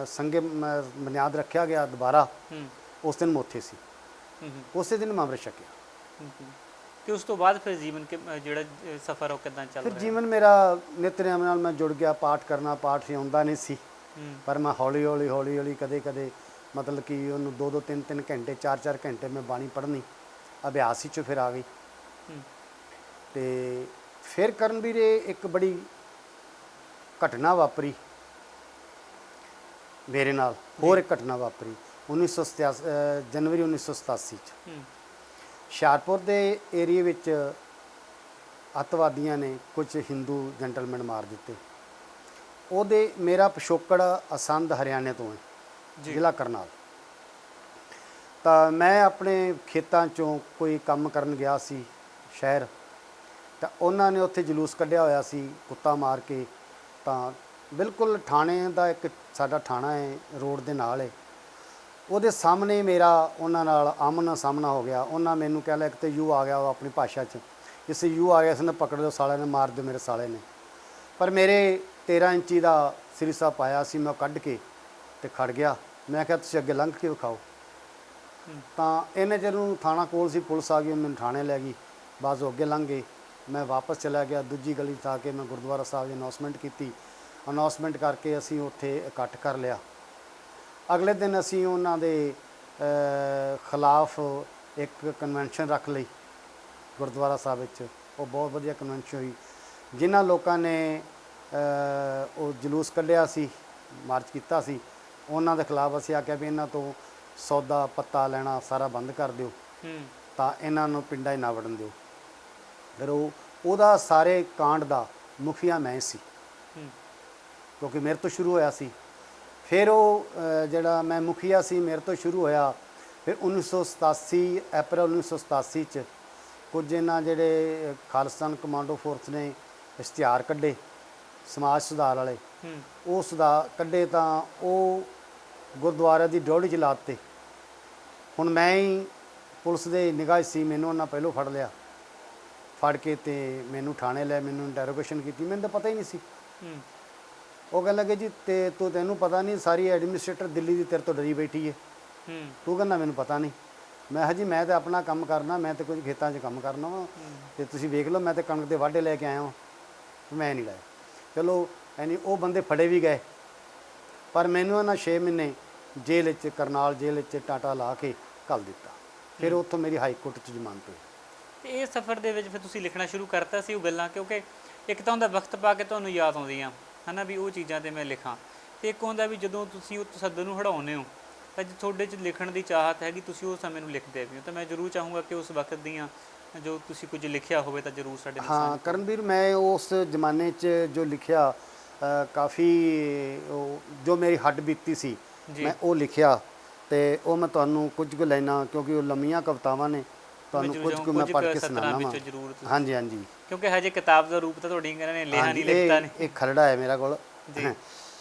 ਸੰਗੇ ਬੁਨਿਆਦ ਰੱਖਿਆ ਗਿਆ ਦੁਬਾਰਾ, ਉਸ ਦਿਨ ਮੈਂ ਉੱਥੇ ਸੀ। ਉਸੇ ਦਿਨ ਮੈਂ ਅੰਮ੍ਰਿਤ ਛਕਿਆ। ਤੇ ਉਸ ਤੋਂ ਬਾਅਦ ਫਿਰ ਜੀਵਨ ਜਿਹੜਾ ਸਫ਼ਰ ਉਹ ਕਿੱਦਾਂ ਚੱਲ ਰਿਹਾ? ਫਿਰ ਜੀਵਨ ਮੇਰਾ ਨਿਤਨੇਮ ਨਾਲ ਮੈਂ ਜੁੜ ਗਿਆ। ਪਾਠ ਕਰਨਾ, ਪਾਠ ਆਉਂਦਾ ਨਹੀਂ ਸੀ, ਪਰ ਮੈਂ ਹੌਲੀ ਹੌਲੀ ਕਦੇ ਮਤਲਬ ਕਿ ਉਹਨੂੰ 2-2 3-3 ਘੰਟੇ 4-4 ਘੰਟੇ ਮੈਂ ਬਾਣੀ ਪੜ੍ਹਨੀ ਅਭਿਆਸ ਵਿੱਚ ਫਿਰ ਆ ਗਈ। ਤੇ ਫਿਰ ਕਰਨਵੀਰ ਇੱਕ ਬੜੀ ਘਟਨਾ ਵਾਪਰੀ ਮੇਰੇ ਨਾਲ, ਹੋਰ ਇੱਕ ਘਟਨਾ ਵਾਪਰੀ 1987 ਜਨਵਰੀ 1987 'ਚ ਹੁਸ਼ਿਆਰਪੁਰ ਦੇ ਏਰੀਏ ਵਿੱਚ ਅੱਤਵਾਦੀਆਂ ਨੇ ਕੁਝ ਹਿੰਦੂ ਜੈਂਟਲਮੈਨ ਮਾਰ ਦਿੱਤੇ। ਉਹਦੇ ਮੇਰਾ ਪਿਛੋਕੜ ਅਸੰਧ ਹਰਿਆਣੇ ਤੋਂ ਹੈ, ਜ਼ਿਲ੍ਹਾ ਕਰਨਾਲ। ਤਾਂ ਮੈਂ ਆਪਣੇ ਖੇਤਾਂ 'ਚੋਂ ਕੋਈ ਕੰਮ ਕਰਨ ਗਿਆ ਸੀ ਸ਼ਹਿਰ, ਤਾਂ ਉਹਨਾਂ ਨੇ ਉੱਥੇ ਜਲੂਸ ਕੱਢਿਆ ਹੋਇਆ ਸੀ ਕੁੱਤਾ ਮਾਰ ਕੇ। ਤਾਂ ਬਿਲਕੁਲ ਥਾਣੇ ਦਾ ਇੱਕ ਸਾਡਾ ਥਾਣਾ ਹੈ, ਰੋਡ ਦੇ ਨਾਲ ਹੈ, ਉਹਦੇ ਸਾਹਮਣੇ ਮੇਰਾ ਉਹਨਾਂ ਨਾਲ ਆਮਣਾ ਸਾਹਮਣਾ ਹੋ ਗਿਆ। ਉਹਨਾਂ ਮੈਨੂੰ ਕਹਿ ਲਿਆ ਇੱਕ ਤੇ ਯੂ ਆ ਗਿਆ, ਉਹ ਆਪਣੀ ਭਾਸ਼ਾ 'ਚ, ਇਸ ਯੂ ਆ ਗਿਆ, ਇਸਨੇ ਪਕੜ ਲਿਓ ਸਾਲੇ ਨੇ, ਮਾਰ ਦਿਓ ਮੇਰੇ ਸਾਲੇ ਨੇ। ਪਰ ਮੇਰੇ 13 ਇੰਚੀ ਦਾ ਸ੍ਰੀ ਸਾਹਿਬ ਪਾਇਆ ਸੀ, ਮੈਂ ਕੱਢ ਕੇ ਤੇ ਖੜ ਗਿਆ। ਮੈਂ ਕਿਹਾ ਤੁਸੀਂ ਅੱਗੇ ਲੰਘ ਕੇ ਵਿਖਾਓ। ਤਾਂ ਇਹਨੇ ਚਿਰ ਨੂੰ ਥਾਣਾ ਕੋਲ ਸੀ, ਪੁਲਿਸ ਆ ਗਈ, ਮੈਨੂੰ ਥਾਣੇ ਲੈ ਗਈ। ਬਸ ਉਹ ਅੱਗੇ ਲੰਘ ਗਏ, ਮੈਂ ਵਾਪਸ ਚਲਾ ਗਿਆ। ਦੂਜੀ ਗਲੀ 'ਚ ਆ ਕੇ ਮੈਂ ਗੁਰਦੁਆਰਾ ਸਾਹਿਬ ਦੀ ਅਨਾਉਂਸਮੈਂਟ ਕੀਤੀ। ਅਨਾਉਂਸਮੈਂਟ ਕਰਕੇ ਅਸੀਂ ਉੱਥੇ ਇਕੱਠ ਕਰ ਲਿਆ। ਅਗਲੇ ਦਿਨ ਅਸੀਂ ਉਹਨਾਂ ਦੇ ਖਿਲਾਫ ਇੱਕ ਕਨਵੈਨਸ਼ਨ ਰੱਖ ਲਈ ਗੁਰਦੁਆਰਾ ਸਾਹਿਬ ਵਿੱਚ। ਉਹ ਬਹੁਤ ਵਧੀਆ ਕਨਵੈਨਸ਼ਨ ਹੋਈ। ਜਿਨ੍ਹਾਂ ਲੋਕਾਂ ਨੇ ਉਹ ਜਲੂਸ ਕੱਢਿਆ ਸੀ, ਮਾਰਚ ਕੀਤਾ ਸੀ, ਉਹਨਾਂ ਦੇ ਖਿਲਾਫ ਅਸੀਂ ਆਖਿਆ ਵੀ ਇਹਨਾਂ ਤੋਂ ਸੌਦਾ ਪੱਤਾ ਲੈਣਾ ਸਾਰਾ ਬੰਦ ਕਰ ਦਿਓ, ਤਾਂ ਇਹਨਾਂ ਨੂੰ ਪਿੰਡਾਂ 'ਚ ਨਾ ਵੜਨ ਦਿਓ। ਫਿਰ ਉਹਦਾ ਸਾਰੇ ਕਾਂਡ ਦਾ ਮੁਖੀਆ ਮੈਂ ਸੀ, ਕਿਉਂਕਿ ਮੇਰੇ ਤੋਂ ਸ਼ੁਰੂ ਹੋਇਆ ਸੀ। ਫਿਰ ਉਹ ਜਿਹੜਾ ਮੈਂ ਮੁਖੀਆ ਸੀ, ਮੇਰੇ ਤੋਂ ਸ਼ੁਰੂ ਹੋਇਆ। ਫਿਰ 1987 ਅਪ੍ਰੈਲ 1987 'ਚ ਕੁਝ ਇਹਨਾਂ ਜਿਹੜੇ ਖਾਲਿਸਤਾਨ ਕਮਾਂਡੋ ਫੋਰਸ ਨੇ ਇਸ਼ਤਿਹਾਰ ਕੱਢੇ ਸਮਾਜ ਸੁਧਾਰ ਵਾਲੇ, ਉਹ ਸੁਧਾਰ ਕੱਢੇ ਤਾਂ ਉਹ ਗੁਰਦੁਆਰੇ ਦੀ ਡਿਊਟੀ 'ਚ ਲਾ ਦਿੱਤੇ। ਹੁਣ ਮੈਂ ਹੀ ਪੁਲਿਸ ਦੇ ਨਿਗਾਹ ਸੀ, ਮੈਨੂੰ ਉਹਨਾਂ ਪਹਿਲੋਂ ਫੜ ਲਿਆ, ਫੜ ਕੇ ਤੇ ਮੈਨੂੰ ਥਾਣੇ ਲੈ, ਮੈਨੂੰ ਇੰਟਰੋਗੇਸ਼ਨ ਕੀਤੀ। ਮੈਨੂੰ ਤਾਂ ਪਤਾ ਹੀ ਨਹੀਂ ਸੀ। ਉਹ ਕਹਿਣ ਲੱਗੇ ਜੀ ਤੇ ਤੈਨੂੰ ਪਤਾ ਨਹੀਂ ਸਾਰੀ ਐਡਮਿਨਿਸਟ੍ਰੇਟਰ ਦਿੱਲੀ ਦੀ ਤੇਰੇ ਤੋਂ ਡਰੀ ਬੈਠੀ ਹੈ। ਤੂੰ ਕਹਿੰਦਾ ਮੈਨੂੰ ਪਤਾ ਨਹੀਂ। ਮੈਂ ਕਿਹਾ ਜੀ ਮੈਂ ਤਾਂ ਆਪਣਾ ਕੰਮ ਕਰਨਾ, ਮੈਂ ਤਾਂ ਕੁਝ ਖੇਤਾਂ 'ਚ ਕੰਮ ਕਰਨਾ ਵਾ, ਤੇ ਤੁਸੀਂ ਵੇਖ ਲਓ ਮੈਂ ਤਾਂ ਕਣਕ ਦੇ ਵਾਢੇ ਲੈ ਕੇ ਆਇਆ ਹਾਂ, ਮੈਂ ਨਹੀਂ ਲਾਇਆ। ਚਲੋ ਯਾਨੀ ਉਹ ਬੰਦੇ ਫੜੇ ਵੀ ਗਏ, ਪਰ ਮੈਨੂੰ ਇਹਨਾਂ 6 ਮਹੀਨੇ ਜੇਲ੍ਹ 'ਚ, ਕਰਨਾਲ ਜੇਲ੍ਹ 'ਚ ਟਾਟਾ ਲਾ ਕੇ ਘੱਲ ਦਿੱਤਾ। ਫਿਰ ਉੱਥੋਂ ਮੇਰੀ ਹਾਈ ਕੋਰਟ 'ਚ ਜ਼ਮਾਨਤ ਹੋਈ। ਤੇ ਇਹ ਸਫ਼ਰ ਦੇ ਵਿੱਚ ਫਿਰ ਤੁਸੀਂ ਲਿਖਣਾ ਸ਼ੁਰੂ ਕਰਤਾ ਸੀ ਉਹ ਗੱਲਾਂ, ਕਿਉਂਕਿ ਇੱਕ ਤਾਂ ਹੁੰਦਾ ਵਕਤ ਪਾ ਕੇ ਤੁਹਾਨੂੰ ਯਾਦ ਆਉਂਦੀਆਂ ਹੈ ਨਾ ਵੀ ਉਹ ਚੀਜ਼ਾਂ 'ਤੇ ਮੈਂ ਲਿਖਾਂ, ਤੇ ਇੱਕ ਹੁੰਦਾ ਵੀ ਜਦੋਂ ਤੁਸੀਂ ਉਹ ਤਸੱਦਦ ਨੂੰ ਹਟਾਉਂਦੇ ਹੋ ਤਾਂ ਜੇ ਤੁਹਾਡੇ 'ਚ ਲਿਖਣ ਦੀ ਚਾਹਤ ਹੈਗੀ, ਤੁਸੀਂ ਉਹ ਸਮੇਂ ਨੂੰ ਲਿਖਦੇ ਵੀ ਹੋ, ਤਾਂ ਮੈਂ ਜ਼ਰੂਰ ਚਾਹੂੰਗਾ ਕਿ ਉਸ ਵਕਤ ਦੀਆਂ ਜੋ ਤੁਸੀਂ ਕੁਝ ਲਿਖਿਆ ਹੋਵੇ ਤਾਂ ਜ਼ਰੂਰ ਸਾਡੇ ਨਾਲ ਹਾਂ ਕਰਨਵੀਰ, ਮੈਂ ਉਸ ਜ਼ਮਾਨੇ 'ਚ ਜੋ ਲਿਖਿਆ ਕਾਫੀ ਜੋ ਮੇਰੀ ਹੱਡ ਬੀਤੀ ਸੀ ਮੈਂ ਉਹ ਲਿਖਿਆ, ਤੇ ਉਹ ਮੈਂ ਤੁਹਾਨੂੰ ਕੁਝ ਕੁ ਲਾਈਨਾਂ, ਕਿਉਂਕਿ ਉਹ ਲੰਮੀਆਂ ਕਵਿਤਾਵਾਂ ਨੇ, ਤੁਹਾਨੂੰ ਕੁਝ ਕੁ ਮੈਂ ਪੜ੍ਹ ਕੇ ਸੁਣਾਉਣਾ ਵਾ। ਹਾਂਜੀ ਹਾਂਜੀ, ਕਿਉਂਕਿ ਹਜੇ ਕਿਤਾਬ ਦਾ ਰੂਪ ਤਾਂ ਤੁਹਾਡੀ ਕਹਿੰਦੇ ਨੇ ਲਿਆ ਨਹੀਂ ਲਿਖਤਾ ਨਹੀਂ। ਇਹ ਖਰੜਾ ਹੈ ਮੇਰੇ ਕੋਲ ਜੀ।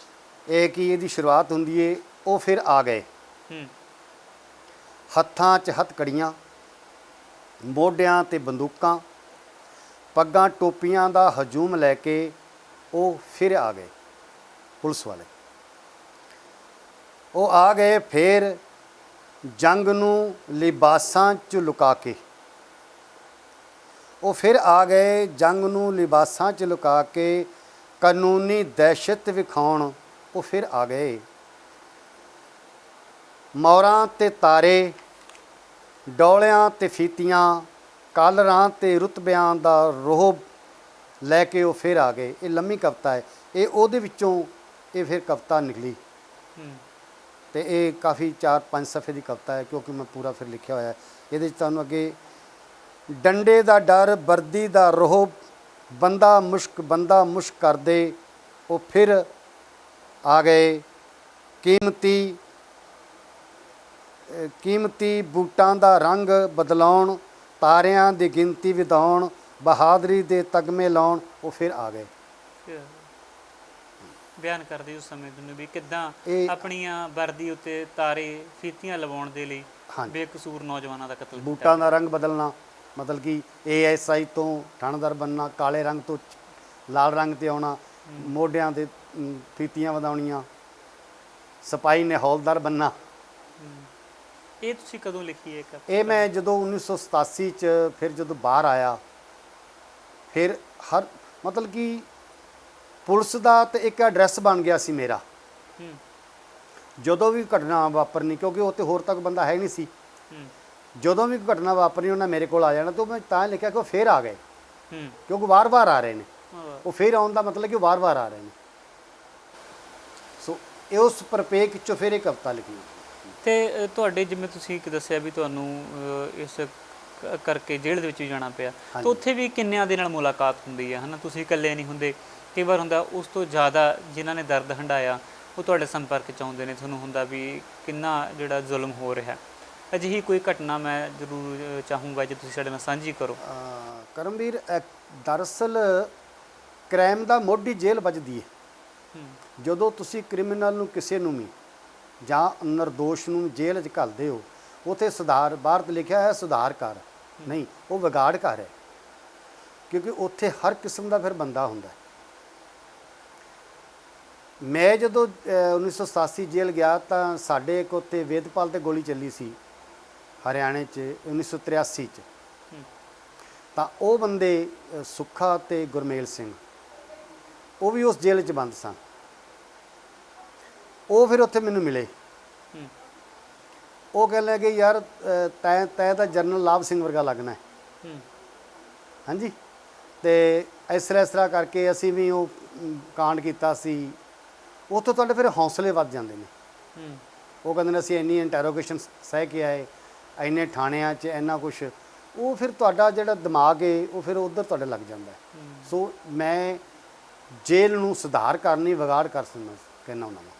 ਇਹ ਕੀ ਇਹਦੀ ਸ਼ੁਰੂਆਤ ਹੁੰਦੀ ਏ, ਉਹ ਫਿਰ ਆ ਗਏ ਹੱਥਾਂ 'ਚ ਹੱਥਕੜੀਆਂ, ਮੋਢਿਆਂ ਤੇ ਬੰਦੂਕਾਂ, ਪੱਗਾਂ ਟੋਪੀਆਂ ਦਾ ਹਜੂਮ ਲੈ ਕੇ ਉਹ ਫਿਰ ਆ ਗਏ ਪੁਲਿਸ ਵਾਲੇ। ਉਹ ਆ ਗਏ ਫਿਰ ਜੰਗ ਨੂੰ ਲਿਬਾਸਾਂ 'ਚ ਲੁਕਾ ਕੇ, ਉਹ ਫਿਰ ਆ ਗਏ ਜੰਗ ਨੂੰ ਲਿਬਾਸਾਂ 'ਚ ਲੁਕਾ ਕੇ, ਕਾਨੂੰਨੀ ਦਹਿਸ਼ਤ ਵਿਖਾਉਣ ਉਹ ਫਿਰ ਆ ਗਏ। ਮੋਰਾਂ ਤੇ ਤਾਰੇ, ਡੋਲਿਆਂ ਤੇ ਫੀਤੀਆਂ, ਕਾਲਰਾਂ ਤੇ ਰੁਤਬਿਆਂ ਦਾ ਰੋਹਬ ਲੈ ਕੇ ਉਹ ਫਿਰ ਆ ਗਏ। ਇਹ ਲੰਮੀ ਕਵਿਤਾ ਹੈ, ਇਹ ਉਹਦੇ ਵਿੱਚੋਂ ਇਹ ਫਿਰ ਕਵਿਤਾ ਨਿਕਲੀ, ਤੇ ਇਹ ਕਾਫੀ 4-5 ਸਫ਼ੇ ਦੀ ਕਵਿਤਾ ਹੈ, ਕਿਉਂਕਿ ਮੈਂ ਪੂਰਾ ਫਿਰ ਲਿਖਿਆ ਹੋਇਆ ਹੈ। ਇਹਦੇ 'ਚ ਤੁਹਾਨੂੰ ਅੱਗੇ ਡੰਡੇ ਦਾ ਡਰ, ਵਰਦੀ ਦਾ ਰੋਹਬ, ਬੰਦਾ ਮੁਸ਼ਕ ਕਰਦੇ ਉਹ ਫਿਰ ਆ ਗਏ। ਕੀਮਤੀ ਬੂਟਾਂ ਦਾ ਰੰਗ ਬਦਲਾਉਣ, ਤਾਰਿਆਂ ਦੀ ਗਿਣਤੀ ਵਧਾਉਣ, ਬਹਾਦਰੀ ਦੇ ਤਗਮੇ ਲਾਉਣ ਉਹ ਫਿਰ ਆ ਗਏ। ਬਿਆਨ ਕਰਦੇ ਉਸ ਸਮੇਂ ਤੁਹਾਨੂੰ ਵੀ ਕਿੱਦਾਂ ਆਪਣੀਆਂ ਵਰਦੀ ਉੱਤੇ ਤਾਰੇ ਫੀਤੀਆਂ ਲਵਾਉਣ ਦੇ ਲਈ ਬੇਕਸੂਰ ਨੌਜਵਾਨਾਂ ਦਾ ਕਤਲ। ਬੂਟਾਂ ਦਾ ਰੰਗ ਬਦਲਣਾ ਮਤਲਬ ਕਿ ASI ਤੋਂ ਥਾਣੇਦਾਰ ਬਣਨਾ, ਕਾਲੇ ਰੰਗ ਤੋਂ ਲਾਲ ਰੰਗ 'ਤੇ ਆਉਣਾ, ਮੋਢਿਆਂ 'ਤੇ ਫੀਤੀਆਂ ਵਧਾਉਣੀਆਂ, ਸਿਪਾਹੀ ਨੇ ਹੌਲਦਾਰ ਬਣਨਾ। ਇਹ ਤੁਸੀਂ ਕਦੋਂ ਲਿਖੀ ਹੈ? ਇਹ ਮੈਂ ਜਦੋਂ 1987 'ਚ ਫਿਰ ਜਦੋਂ ਬਾਹਰ ਆਇਆ, ਫਿਰ ਹਰ ਮਤਲਬ ਕਿ ਪੁਲਿਸ ਦਾ ਤਾਂ ਇੱਕ ਐਡਰੈਸ ਬਣ ਗਿਆ ਸੀ ਮੇਰਾ। ਜਦੋਂ ਵੀ ਘਟਨਾ ਵਾਪਰਨੀ, ਕਿਉਂਕਿ ਉੱਥੇ ਹੋਰ ਤੱਕ ਬੰਦਾ ਹੈ ਨਹੀਂ ਸੀ, ਜਦੋਂ ਵੀ ਘਟਨਾ ਵਾਪਰਨੀ ਉਹਨਾਂ ਮੇਰੇ ਕੋਲ ਆ ਜਾਣਾ। ਤਾਂ ਮੈਂ ਤਾਂ ਲਿਖਿਆ ਕਿ ਉਹ ਫਿਰ ਆ ਗਏ, ਕਿਉਂਕਿ ਵਾਰ-ਵਾਰ ਆ ਰਹੇ ਨੇ। ਉਹ ਫਿਰ ਆਉਣ ਦਾ ਮਤਲਬ ਕਿ ਉਹ ਵਾਰ-ਵਾਰ ਆ ਰਹੇ ਨੇ। ਸੋ ਇਹ ਉਸ ਪਰਿਪੇਖ 'ਚੋਂ ਫਿਰ ਇਹ ਕਵਿਤਾ ਲਿਖੀ। ਤੇ ਤੁਹਾਡੇ ਜਿਵੇਂ ਤੁਸੀਂ ਇੱਕ ਦੱਸਿਆ ਵੀ ਤੁਹਾਨੂੰ ਇਸ ਕਰਕੇ ਜੇਲ੍ਹ ਦੇ ਵਿੱਚ ਵੀ ਜਾਣਾ ਪਿਆ, ਤਾਂ ਉੱਥੇ ਵੀ ਕਿੰਨਿਆਂ ਦੇ ਨਾਲ ਮੁਲਾਕਾਤ ਹੁੰਦੀ ਹੈ, ਹੈ ਨਾ? ਤੁਸੀਂ ਇਕੱਲੇ ਨਹੀਂ ਹੁੰਦੇ, ਕਈ ਵਾਰ ਹੁੰਦਾ ਉਸ ਤੋਂ ਜ਼ਿਆਦਾ ਜਿਨ੍ਹਾਂ ਨੇ ਦਰਦ ਹੰਢਾਇਆ ਉਹ ਤੁਹਾਡੇ ਸੰਪਰਕ 'ਚ ਆਉਂਦੇ ਨੇ, ਤੁਹਾਨੂੰ ਹੁੰਦਾ ਵੀ ਕਿੰਨਾ ਜਿਹੜਾ ਜ਼ੁਲਮ ਹੋ ਰਿਹਾ। ਅਜਿਹੀ ਕੋਈ ਘਟਨਾ ਮੈਂ ਜ਼ਰੂਰ ਚਾਹੂੰਗਾ ਜੇ ਤੁਸੀਂ ਸਾਡੇ ਨਾਲ ਸਾਂਝੀ ਕਰੋ। ਕਰਮਵੀਰ, ਦਰਅਸਲ ਕ੍ਰਾਈਮ ਦਾ ਮੋਢੀ ਜੇਲ੍ਹ ਵੱਜਦੀ ਹੈ। ਜਦੋਂ ਤੁਸੀਂ ਕ੍ਰਿਮੀਨਲ ਨੂੰ, ਕਿਸੇ ਨੂੰ ਵੀ ਜਾਂ ਨਿਰਦੋਸ਼ ਨੂੰ ਜੇਲ੍ਹ 'ਚ ਘੱਲਦੇ ਹੋ, ਉੱਥੇ ਸੁਧਾਰ, ਬਾਹਰ ਤੇ ਲਿਖਿਆ ਹੈ ਸੁਧਾਰ ਕਰ, ਨਹੀਂ ਉਹ ਵਿਗਾੜ ਕਰ ਹੈ, ਕਿਉਂਕਿ ਉੱਥੇ ਹਰ ਕਿਸਮ ਦਾ ਫਿਰ ਬੰਦਾ ਹੁੰਦਾ। ਮੈਂ ਜਦੋਂ 1987 ਜੇਲ੍ਹ ਗਿਆ ਤਾਂ ਸਾਡੇ ਇੱਕ ਉੱਥੇ ਵੇਦਪਾਲ 'ਤੇ ਗੋਲੀ ਚੱਲੀ ਸੀ ਹਰਿਆਣੇ 'ਚ 1983 'ਚ। ਤਾਂ ਉਹ ਬੰਦੇ ਸੁੱਖਾ ਅਤੇ ਗੁਰਮੇਲ ਸਿੰਘ ਉਹ ਵੀ ਉਸ ਜੇਲ੍ਹ 'ਚ ਬੰਦ ਸਨ। ਉਹ ਫਿਰ ਉੱਥੇ ਮੈਨੂੰ ਮਿਲੇ। ਉਹ ਕਹਿਣ ਲੱਗੇ ਯਾਰ ਤੈਂ ਤਾਂ ਜਨਰਲ ਲਾਭ ਸਿੰਘ ਵਰਗਾ ਲੱਗਣਾ ਹੈ। ਹਾਂਜੀ, ਅਤੇ ਇਸ ਤਰ੍ਹਾਂ ਕਰਕੇ ਅਸੀਂ ਵੀ ਉਹ ਕਾਂਡ ਕੀਤਾ ਸੀ। ਉੱਥੋਂ ਤੁਹਾਡੇ ਫਿਰ ਹੌਸਲੇ ਵੱਧ ਜਾਂਦੇ ਨੇ। ਉਹ ਕਹਿੰਦੇ ਨੇ ਅਸੀਂ ਇੰਨੀ ਇੰਟੈਰੋਗੇਸ਼ਨ ਸਹਿ ਕੇ ਆਏ, ਇੰਨੇ ਥਾਣਿਆਂ 'ਚ ਇੰਨਾ ਕੁਛ, ਉਹ ਫਿਰ ਤੁਹਾਡਾ ਜਿਹੜਾ ਦਿਮਾਗ ਹੈ ਉਹ ਫਿਰ ਉੱਧਰ ਤੁਹਾਡੇ ਲੱਗ ਜਾਂਦਾ। ਸੋ ਮੈਂ ਜੇਲ੍ਹ ਨੂੰ ਸੁਧਾਰ ਕਰਨੀ, ਵਿਗਾੜ ਕਰ ਸਕਦਾ ਕਹਿੰਦਾ ਉਹਨਾਂ ਨੂੰ।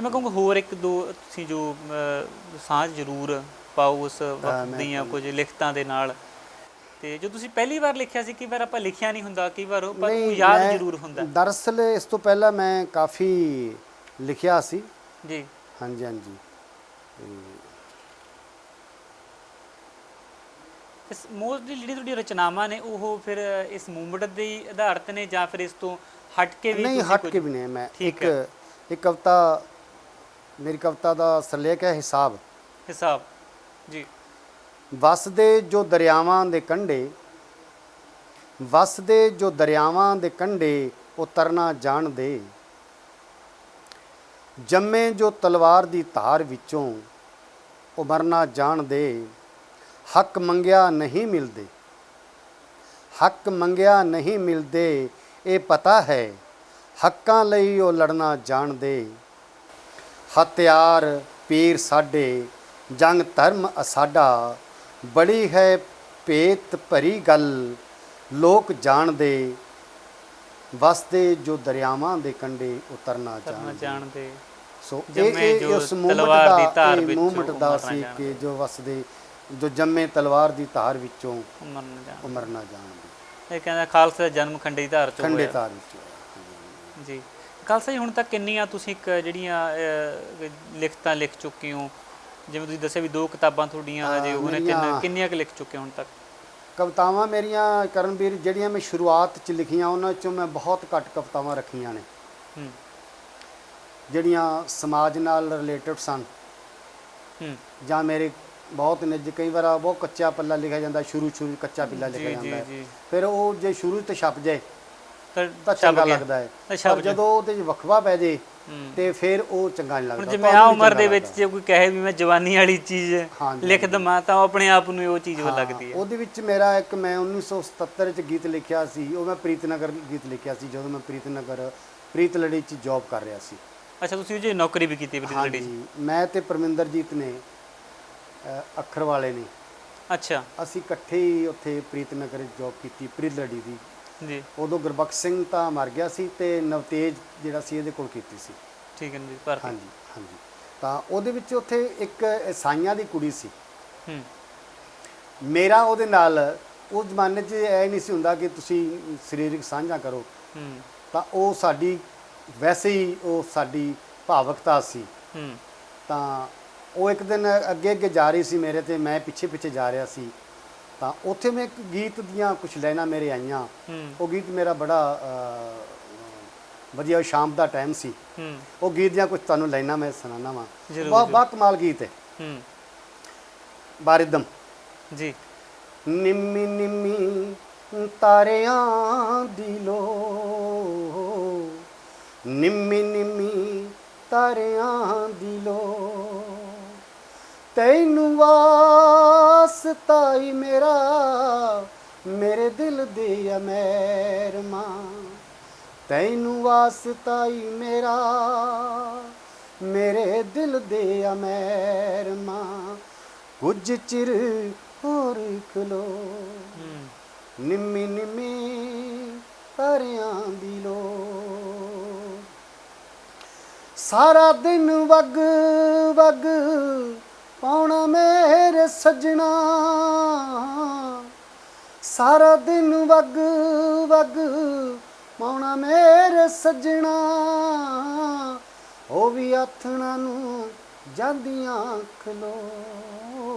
ਮੈਂ ਕਹੂੰਗਾ ਹੋਰ ਇੱਕ ਦੋ ਤੁਸੀਂ ਜੋ ਸਾਂਝ ਜ਼ਰੂਰ ਪਾਓ ਉਸ ਵਕਤ ਦੀਆਂ ਕੁਝ ਲਿਖਤਾਂ ਦੇ ਨਾਲ। ਤੇ ਜੋ ਤੁਸੀਂ ਪਹਿਲੀ ਵਾਰ ਲਿਖਿਆ ਸੀ, ਕਈ ਵਾਰ ਆਪਾਂ ਲਿਖਿਆ ਨਹੀਂ ਹੁੰਦਾ, ਕਈ ਵਾਰ ਪਰ ਉਹ ਯਾਦ ਜ਼ਰੂਰ ਹੁੰਦਾ। ਦਰਅਸਲ ਇਸ ਤੋਂ ਪਹਿਲਾਂ ਮੈਂ ਕਾਫੀ ਲਿਖਿਆ ਸੀ ਜੀ। ਹਾਂਜੀ ਹਾਂਜੀ। ਇਸ ਮੋਸਟਲੀ ਜਿਹੜੀ ਤੁਹਾਡੀ ਰਚਨਾਵਾਂ ਨੇ ਉਹ ਫਿਰ ਇਸ ਮੂਵਮੈਂਟ ਦੇ ਆਧਾਰਿਤ ਨੇ ਜਾਂ ਫਿਰ ਇਸ ਤੋਂ ਹਟ ਕੇ ਵੀ ਨਹੀਂ ਤੁਸੀਂ ਹਟ ਕੁਝ- ਕੇ ਵੀ ਨਹੀਂ ਮੈਂ ਠੀਕ ਇੱਕ ਕਵਿਤਾ, ਮੇਰੀ ਕਵਿਤਾ ਦਾ ਸਿਰਲੇਖ ਹੈ ਹਿਸਾਬ। ਹਿਸਾਬ ਜੀ। ਵਸਦੇ ਜੋ ਦਰਿਆਵਾਂ ਦੇ ਕੰਢੇ, ਵਸਦੇ ਜੋ ਦਰਿਆਵਾਂ ਦੇ ਕੰਢੇ, ਉਹ ਤਰਨਾ ਜਾਣਦੇ। ਜੰਮੇ ਜੋ ਤਲਵਾਰ ਦੀ ਧਾਰ ਵਿੱਚੋਂ, ਉਹ ਮਰਨਾ ਜਾਣਦੇ। ਹੱਕ ਮੰਗਿਆ ਨਹੀਂ ਮਿਲਦੇ, ਹੱਕ ਮੰਗਿਆ ਨਹੀਂ ਮਿਲਦੇ, ਇਹ ਪਤਾ ਹੈ ਹੱਕਾਂ ਲਈ ਉਹ ਲੜਨਾ ਜਾਣਦੇ। ਹਥਿਆਰ ਪੀਰ ਸਾਡੇ, ਜੰਗ ਧਰਮ ਅਸਾਡਾ, ਬੜੀ ਹੈ ਭੇਤ ਭਰੀ ਗੱਲ ਲੋਕ ਜਾਣਦੇ। ਵਸਦੇ ਜੋ ਦਰਿਆਵਾਂ ਦੇ ਕੰਢੇ, ਉਤਰਨਾ ਤਰਨਾ ਜਾਣਦੇ। ਜਾਣਦੇ। ਸੋ ਜੰਮੇ ਜੋ ਉਸ ਮੂਮੈਂਟ ਤਲਵਾਰ ਦੀ ਧਾਰ ਦਾ, ਇਹ ਵਿੱਚੋਂ ਮੂਮੈਂਟ ਦਾ ਮਰਨਾ ਸੀ ਜਾਣਦੇ। ਕਿ ਜੋ ਵਸਦੇ, ਜੋ ਜੰਮੇ ਤਲਵਾਰ ਦੀ ਧਾਰ ਵਿੱਚੋਂ, ਮਰਨ ਜਾਣਦੇ। ਉਹ ਮਰਨਾ ਜਾਣਦੇ। ਇਹ ਕਹਿੰਦਾ ਖਾਲਸੇ ਦਾ ਜਨਮ ਖੰਡੇ ਦੀ ਧਾਰ ਚੋਂ ਖੰਡੇ ਹੋਇਆ। ਧਾਰ ਵਿੱਚੋਂ। ਜੀ ਖਾਲਸਾ ਜੀ, ਹੁਣ ਤੱਕ ਕਿੰਨੀਆਂ ਤੁਸੀਂ ਜਿਹੜੀਆਂ ਲਿਖਤਾਂ ਲਿਖ ਚੁੱਕੇ ਹੋ? ਜਿਵੇਂ ਤੁਸੀਂ ਦੱਸਿਆ ਵੀ 2 ਕਿਤਾਬਾਂ ਤੁਹਾਡੀਆਂ ਹਜੇ ਉਹਨੇ ਕਿੰਨੀਆਂ ਕੁ ਲਿਖ ਚੁੱਕੇ ਹੁਣ ਤੱਕ? ਕਵਿਤਾਵਾਂ ਮੇਰੀਆਂ ਕਰਨਵੀਰ ਜਿਹੜੀਆਂ ਮੈਂ ਸ਼ੁਰੂਆਤ 'ਚ ਲਿਖੀਆਂ, ਉਹਨਾਂ 'ਚੋਂ ਮੈਂ ਬਹੁਤ ਘੱਟ ਕਵਿਤਾਵਾਂ ਰੱਖੀਆਂ ਨੇ ਹੂੰ ਜਿਹੜੀਆਂ ਸਮਾਜ ਨਾਲ ਰਿਲੇਟਡ ਸਨ, ਹੂੰ ਜਾਂ ਮੇਰੇ ਬਹੁਤ ਨੇ ਜੇ ਕਈ ਵਾਰ ਬਹੁਤ ਕੱਚਾ ਪੱਲਾ ਲਿਖਿਆ ਜਾਂਦਾ, ਸ਼ੁਰੂ ਕੱਚਾ ਪੱਲਾ ਲਿਖਿਆ ਜਾਂਦਾ ਹੈ, ਜੀ ਫਿਰ ਉਹ ਜੇ ਸ਼ੁਰੂ ਤੇ ਛਪ ਜਾਏ ਤਾਂ ਤਾਂ ਚੰਗਾ ਛਪ ਗਿਆ। ਲੱਗਦਾ ਹੈ, ਤਾਂ ਛਪ ਪਰ ਜਦੋਂ ਉਹਦੇ 'ਚ ਵਖਵਾ ਪੈ ਜੇ ਹੂੰ। ਤੇ ਫਿਰ ਉਹ ਚੰਗਾ ਨਹੀਂ ਹੁਣ ਲੱਗਦਾ। ਜਿਵੇਂ ਆ ਤੁਹਾਨੂੰ ਵੀ ਉਮਰ ਦੇ ਚੰਗਾ ਵਿੱਚ ਲੱਗਦਾ। ਜੇ ਕੋਈ ਕਹੇ ਵੀ ਮੈਂ ਜਵਾਨੀ ਵਾਲੀ ਚੀਜ਼ ਹਾਂਜੀ, ਲਿਖ ਹਾਂਜੀ। ਦਵਾਂ ਤਾਂ ਉਹ ਆਪਣੇ ਆਪ ਨੂੰ ਉਹ ਚੀਜ਼ ਹਾਂ, ਲੱਗਦੀ ਹੈ। ਉਹਦੇ ਵਿੱਚ ਮੇਰਾ ਇੱਕ ਮੈਂ 1977 'ਚ ਗੀਤ ਲਿਖਿਆ ਸੀ, ਉਹ ਮੈਂ ਪ੍ਰੀਤਨਗਰ ਗੀਤ ਲਿਖਿਆ ਸੀ, ਜਦੋਂ ਮੈਂ ਪ੍ਰੀਤਨਗਰ ਪ੍ਰੀਤਲੜੀ 'ਚ ਜੌਬ ਕਰ ਰਿਹਾ ਸੀ। ਅੱਛਾ, ਤੁਸੀਂ ਉਹ ਜੀ ਨੌਕਰੀ ਵੀ ਕੀਤੀ ਪ੍ਰੀਤਲੜੀ 'ਚ? ਹਾਂਜੀ, ਮੈਂ ਤੇ ਪਰਮਿੰਦਰਜੀਤ ਨੇ, ਅੱਖਰ ਵਾਲੇ ਨੇ, ਅੱਛਾ ਅਸੀਂ ਇਕੱਠੇ ਹੀ ਉੱਥੇ ਪ੍ਰੀਤਨਗਰ ਜੌਬ ਕੀਤੀ ਪ੍ਰੀਤਲੜੀ ਦੀ। ਜੀ ਉਦੋਂ ਗੁਰਬਖਸ਼ ਸਿੰਘ ਤਾਂ ਮਰ ਗਿਆ ਸੀ ਤੇ ਨਵਤੇਜ ਜਿਹੜਾ ਸੀ ਇਹਦੇ ਕੋਲ ਕੀਤੀ ਸੀ। ਠੀਕ ਹੈ ਜੀ, ਭਰਤੀ। ਹਾਂਜੀ ਹਾਂਜੀ, ਤਾਂ ਉਹਦੇ ਵਿੱਚ ਉੱਥੇ ਇੱਕ ਈਸਾਈਆਂ ਦੀ ਕੁੜੀ ਸੀ। ਹੂੰ ਮੇਰਾ ਉਹਦੇ ਨਾਲ ਉਸ ਜ਼ਮਾਨੇ 'ਚ ਇਹ ਨਹੀਂ ਸੀ ਹੁੰਦਾ ਕਿ ਤੁਸੀਂ ਸਰੀਰਕ ਸਾਂਝਾ ਕਰੋ, ਹੂੰ ਤਾਂ ਉਹ ਸਾਡੀ ਵੈਸੇ ਹੀ ਉਹ ਸਾਡੀ ਭਾਵਕਤਾ ਸੀ। ਹੂੰ ਤਾਂ ਉਹ ਇੱਕ ਦਿਨ ਅੱਗੇ ਅੱਗੇ ਜਾ ਰਹੀ ਸੀ ਮੇਰੇ, ਤੇ ਮੈਂ ਪਿੱਛੇ ਪਿੱਛੇ ਜਾ ਰਿਹਾ ਸੀ। ਤਾਂ ਉੱਥੇ ਮੈਂ ਇੱਕ ਗੀਤ ਦੀਆਂ ਕੁਝ ਲਾਈਨਾਂ ਮੇਰੇ ਆਈਆਂ। ਹੂੰ ਉਹ ਗੀਤ ਮੇਰਾ ਬੜਾ ਵਧੀਆ, ਸ਼ਾਮ ਦਾ ਟਾਈਮ ਸੀ। ਹੂੰ ਉਹ ਗੀਤ ਦੀਆਂ ਕੁਝ ਤੁਹਾਨੂੰ ਲਾਈਨਾਂ ਮੈਂ ਸੁਣਾਉਣਾ ਵਾਂ। ਜ਼ਰੂਰ, ਬਹੁਤ ਬਾ ਕਮਾਲ ਗੀਤ ਹੈ। ਹੂੰ ਬਾਰਿਦਮ। ਜੀ। ਨਿੰਮੀ ਨਿੰਮੀ ਤਾਰਿਆਂ ਦੀ ਲੋ, ਨਿੰਮੀ ਨਿੰਮੀ ਤਾਰਿਆਂ ਦੀ ਲੋ, ਤੈਨੂੰ ਵਾਸਤਾ ਈ ਮੇਰਾ, ਮੇਰੇ ਦਿਲ ਦੇ ਆ ਮਹਿਰਮਾ, ਤੈਨੂੰ ਵਾਸਤਾ ਈ ਮੇਰਾ, ਮੇਰੇ ਦਿਲ ਦੇ ਆ ਮਹਿਰਮਾ, ਕੁਝ ਚਿਰ ਹੋਰ ਖਲੋ, ਹੂੰ ਨਿੰਮੀ ਨਿੰਮੀ ਤਾਰਿਆਂ ਦੀ ਲੋ, ਸਾਰਾ ਦਿਨ ਵਗ ਵਗ ਪਾਉਣਾ ਮੇਰੇ ਸੱਜਣਾ, ਸਾਰਾ ਦਿਨ ਵਗ ਵਗ ਪਾਉਣਾ ਮੇਰੇ ਸੱਜਣਾ, ਉਹ ਵੀ ਆਥਣਾ ਨੂੰ ਜਾਂਦੀਆਂ ਖਲੋ,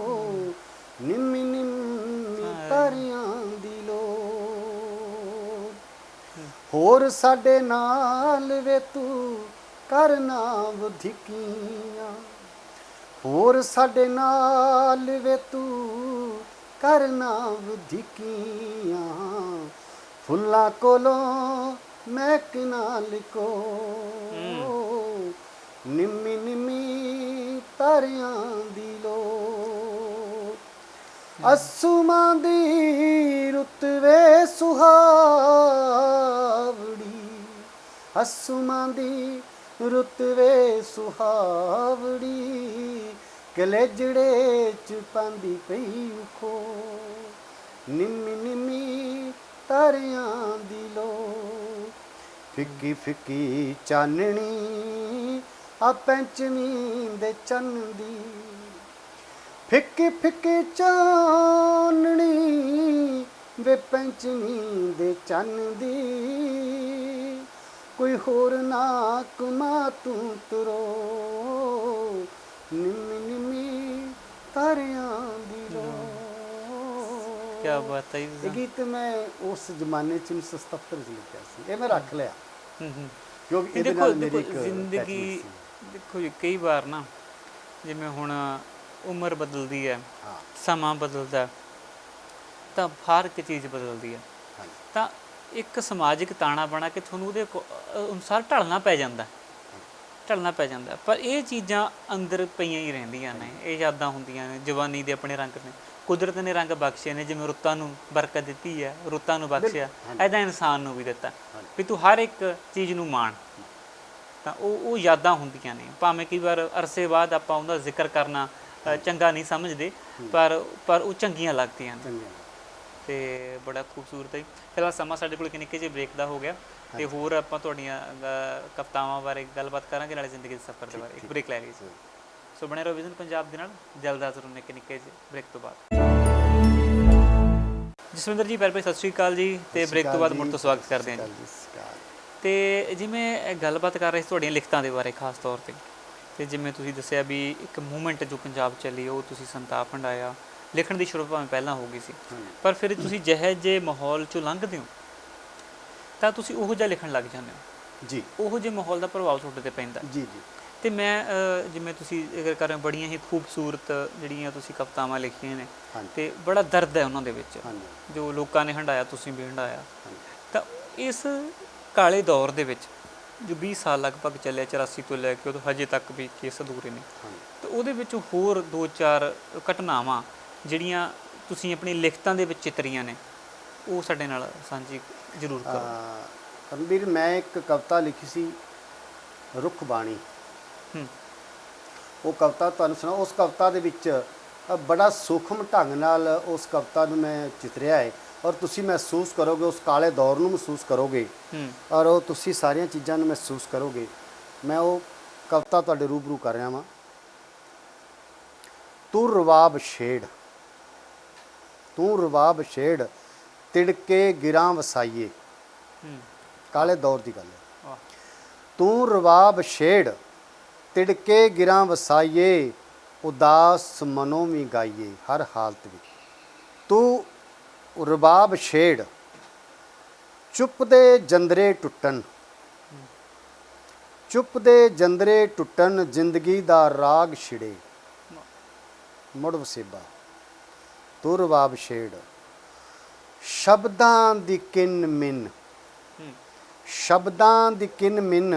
ਨਿੰਮੀ ਨਿੰਮੀ ਤਾਰਿਆਂ ਦੀ ਲੋ, ਹੋਰ ਸਾਡੇ ਨਾਲ ਵੇ ਤੂੰ ਕਰਨਾ ਵਧੀਕੀਆਂ, ਹੋਰ ਸਾਡੇ ਨਾਲ ਵੇ ਤੂੰ ਕਰਨਾ ਵਧੀਕੀਆਂ, ਫੁੱਲਾਂ ਕੋਲੋਂ ਮਹਿਕ ਨਾਲ ਕੋ, ਨਿੰਮੀ ਨਿੰਮੀ ਤਾਰਿਆਂ ਦੀ ਲੋ, ਅਸੂਮਾਂ ਦੀ ਰੁੱਤ ਵੇ ਸੁਹਾਵੜੀ, ਅਸੂਮਾਂ ਦੀ ਰੁੱਤ ਵੇ ਸੁਹਾਵੜੀ, ਕਲੇਜੜੇ ਚ ਪਾਂਦੀ ਪਈ ਖੋ, ਨਿੰਮੀ ਨਿੰਮੀ ਤਾਰਿਆਂ ਦੀ ਲੋ, ਫਿੱਕੀ ਫਿੱਕੀ ਚਾਨਣੀ ਆ ਪੈਂਚਮੀ ਦੇ ਚੰਨ ਦੀ, ਫਿੱਕੀ ਫਿੱਕੀ ਚਾਨਣੀ ਵੇ ਪੈਂਚਮੀ ਦੇ ਚੰਨ ਦੀ, ਕੋਈ ਹੋਰ ਨਾ ਕੁਮਾ ਤੂੰ ਤੁਰੋ, ਨਿੰਮੀ ਨਿੰਮੀ ਤਾਰਿਆਂ ਦੀ ਲੋ। ਕੀ ਬਾਤ ਹੈ ਇਹ ਗੀਤ ਮੈਂ ਉਸ ਜ਼ਮਾਨੇ 'ਚ 1977 'ਚ ਲਿਖਿਆ ਸੀ, ਇਹ ਮੈਂ ਰੱਖ ਲਿਆ। ਹੂੰ ਕਿਉਂਕਿ ਇਹ ਇਹਦੇ ਦੇਖੋ ਨਾਲ ਮੇਰੀ ਦੇਖੋ ਇੱਕ ਜ਼ਿੰਦਗੀ attachment ਸੀ। ਦੇਖੋ ਜੀ ਕਈ ਵਾਰ ਨਾ ਜਿਵੇਂ ਹੁਣ ਉਮਰ ਬਦਲਦੀ ਹੈ, ਹਾਂ ਸਮਾਂ ਬਦਲਦਾ, ਤਾਂ ਹਰ ਇੱਕ ਚੀਜ਼ ਬਦਲਦੀ ਹੈ। ਹਾਂਜੀ ਤਾਂ ਇੱਕ ਸਮਾਜਿਕ ਤਾਣਾ ਬਣਾ ਕੇ ਤੁਹਾਨੂੰ ਉਹਦੇ ਅਨੁਸਾਰ ਢਲਣਾ ਪੈ ਜਾਂਦਾ, ਢਲਣਾ ਪੈ ਜਾਂਦਾ। ਪਰ ਇਹ ਚੀਜ਼ਾਂ ਅੰਦਰ ਪਈਆਂ ਹੀ ਰਹਿੰਦੀਆਂ ਨੇ, ਇਹ ਯਾਦਾਂ ਹੁੰਦੀਆਂ ਨੇ, ਜਵਾਨੀ ਦੇ ਆਪਣੇ ਰੰਗ ਨੇ, ਕੁਦਰਤ ਨੇ ਰੰਗ ਬਖਸ਼ੇ ਨੇ। ਜਿਵੇਂ ਰੁੱਤਾਂ ਨੂੰ ਬਰਕਤ ਦਿੱਤੀ ਹੈ, ਰੁੱਤਾਂ ਨੂੰ ਬਖਸ਼ਿਆ, ਹਾਂਜੀ ਐਦਾਂ ਇਨਸਾਨ ਨੂੰ ਵੀ ਦਿੱਤਾ ਹਾਂਜੀ ਵੀ ਤੂੰ ਹਰ ਇੱਕ ਚੀਜ਼ ਨੂੰ ਮਾਣ। ਤਾਂ ਉਹ ਯਾਦਾਂ ਹੁੰਦੀਆਂ ਨੇ, ਭਾਵੇਂ ਕਈ ਵਾਰ ਅਰਸੇ ਬਾਅਦ ਆਪਾਂ ਉਹਦਾ ਜ਼ਿਕਰ ਕਰਨਾ ਚੰਗਾ ਨਹੀਂ ਸਮਝਦੇ, ਪਰ ਉਹ ਚੰਗੀਆਂ ਲੱਗਦੀਆਂ ਨੇ। ਚੰਗੇ ਤੇ ਬੜਾ ਖੂਬਸੂਰਤ ਹੈ। ਫਿਲਹਾਲ ਸਮਾਂ ਸਾਡੇ ਕੋਲ ਇੱਕ ਨਿੱਕੇ ਜਿਹੇ ਬ੍ਰੇਕ ਦਾ ਹੋ ਗਿਆ, ਤੇ ਹੋਰ ਆਪਾਂ ਤੁਹਾਡੀਆਂ ਕਵਿਤਾਵਾਂ ਬਾਰੇ ਗੱਲਬਾਤ ਕਰਾਂਗੇ, ਨਾਲੇ ਜ਼ਿੰਦਗੀ ਦੇ ਸਫ਼ਰ ਦੇ ਬਾਰੇ। ਇੱਕ ਬ੍ਰੇਕ ਲੈ ਲਈ ਜੀ। ਸੋ ਬਣੇ ਰਹੋ ਵਿਜ਼ਨ ਪੰਜਾਬ ਦੇ ਨਾਲ, ਜਲਦ ਹਾਜ਼ਰ ਹੋਣ ਨਿੱਕੇ ਜਿਹੇ ਬ੍ਰੇਕ ਤੋਂ ਬਾਅਦ। ਜਸਵਿੰਦਰ ਜੀ, ਪਹਿਲਾਂ ਸਤਿ ਸ਼੍ਰੀ ਅਕਾਲ ਜੀ, ਤੇ ਬ੍ਰੇਕ ਤੋਂ ਬਾਅਦ ਮੁੜ ਤੋਂ ਸਵਾਗਤ ਕਰਦੇ ਹਾਂ ਜੀ। ਤੇ ਜਿਵੇਂ ਗੱਲਬਾਤ ਕਰ ਰਹੇ ਸੀ ਤੁਹਾਡੀਆਂ ਲਿਖਤਾਂ ਦੇ ਬਾਰੇ ਖਾਸ ਤੌਰ ਤੇ ਜਿਵੇਂ ਤੁਸੀਂ ਦੱਸਿਆ ਵੀ ਇੱਕ ਮੂਵਮੈਂਟ ਜੋ ਪੰਜਾਬ ਚੱਲੀ, ਉਹ ਤੁਸੀਂ ਸੰਤਾਪ ਹੰਢਾਇਆ। ਲਿਖਣ ਦੀ ਸ਼ੁਰੂ ਭਾਵੇਂ ਪਹਿਲਾਂ ਹੋ ਗਈ ਸੀ, ਪਰ ਫਿਰ ਤੁਸੀਂ ਜਿਹੇ ਜਿਹੇ ਮਾਹੌਲ 'ਚੋਂ ਲੰਘਦੇ ਹੋ ਤਾਂ ਤੁਸੀਂ ਉਹੋ ਜਿਹਾ ਲਿਖਣ ਲੱਗ ਜਾਂਦੇ ਹੋ ਜੀ। ਉਹੋ ਜਿਹੇ ਮਾਹੌਲ ਦਾ ਪ੍ਰਭਾਵ ਤੁਹਾਡੇ 'ਤੇ ਪੈਂਦਾ। ਜੀ ਜੀ। ਤੇ ਮੈਂ ਜਿਵੇਂ ਤੁਸੀਂ ਜ਼ਿਕਰ ਕਰ ਰਹੇ ਹੋ, ਬੜੀਆਂ ਹੀ ਖੂਬਸੂਰਤ ਜਿਹੜੀਆਂ ਤੁਸੀਂ ਕਵਿਤਾਵਾਂ ਲਿਖੀਆਂ ਨੇ, ਤੇ ਬੜਾ ਦਰਦ ਹੈ ਉਹਨਾਂ ਦੇ ਵਿੱਚ, ਜੋ ਲੋਕਾਂ ਨੇ ਹੰਢਾਇਆ, ਤੁਸੀਂ ਵੀ ਹੰਢਾਇਆ। ਤਾਂ ਇਸ ਕਾਲੇ ਦੌਰ ਦੇ ਵਿੱਚ ਜੋ 20 ਸਾਲ ਲਗਭਗ ਚੱਲਿਆ, 84 ਤੋਂ ਲੈ ਕੇ ਉਦੋਂ ਹਜੇ ਤੱਕ ਵੀ ਕੇਸ ਅਧੂਰੇ ਨੇ, ਤਾਂ ਉਹਦੇ ਵਿੱਚ ਹੋਰ 2-4 ਘਟਨਾਵਾਂ ਜਿਹੜੀਆਂ ਤੁਸੀਂ ਆਪਣੀ ਲਿਖਤਾਂ ਦੇ ਵਿੱਚ ਚਿਤਰੀਆਂ ਨੇ, ਉਹ ਸਾਡੇ ਨਾਲ ਸਾਂਝੀ ਜ਼ਰੂਰ ਕਰੋ। ਕਰਮਵੀਰ, ਮੈਂ ਇੱਕ ਕਵਿਤਾ ਲਿਖੀ ਸੀ, ਰੁੱਖ ਬਾਣੀ। ਉਹ ਕਵਿਤਾ ਤੁਹਾਨੂੰ ਸੁਣਾ। ਉਸ ਕਵਿਤਾ ਦੇ ਵਿੱਚ ਬੜਾ ਸੂਖਮ ਢੰਗ ਨਾਲ ਉਸ ਕਵਿਤਾ ਨੂੰ ਮੈਂ ਚਿਤਰਿਆ ਹੈ, ਔਰ ਤੁਸੀਂ ਮਹਿਸੂਸ ਕਰੋਗੇ, ਉਸ ਕਾਲੇ ਦੌਰ ਨੂੰ ਮਹਿਸੂਸ ਕਰੋਗੇ, ਔਰ ਉਹ ਤੁਸੀਂ ਸਾਰੀਆਂ ਚੀਜ਼ਾਂ ਨੂੰ ਮਹਿਸੂਸ ਕਰੋਗੇ। ਮੈਂ ਉਹ ਕਵਿਤਾ ਤੁਹਾਡੇ ਰੂਬਰੂ ਕਰ ਰਿਹਾ ਵਾਂ। ਤੂੰ ਰਵਾਬ ਛੇੜ, ਤੂੰ ਰਵਾਬ ਛੇੜ, ਤਿੜਕੇ ਗਿਰਾਂ ਵਸਾਈਏ। ਕਾਲੇ ਦੌਰ ਦੀ ਗੱਲ ਹੈ। ਤੂੰ ਰਵਾਬ ਛੇੜ, ਤਿੜਕੇ ਗਿਰਾਂ ਵਸਾਈਏ, ਉਦਾਸ ਮਨੋਂ ਵੀ ਗਾਈਏ ਹਰ ਹਾਲਤ ਵਿੱਚ। ਤੂੰ ਰਬਾਬ ਛੇੜ, ਚੁੱਪ ਦੇ ਜੰਦਰੇ ਟੁੱਟਣ, ਚੁੱਪ ਦੇ ਜੰਦਰੇ ਟੁੱਟਣ, ਜ਼ਿੰਦਗੀ ਦਾ ਰਾਗ ਛਿੜੇ ਮੁੜ ਵਸੇਬਾ। ਤੂੰ ਰਬਾਬ ਛੇੜ, ਸ਼ਬਦਾਂ ਦੀ ਕਿੰਨ ਮਿੰਨ, ਸ਼ਬਦਾਂ ਦੀ ਕਿੰਨ ਮਿੰਨ,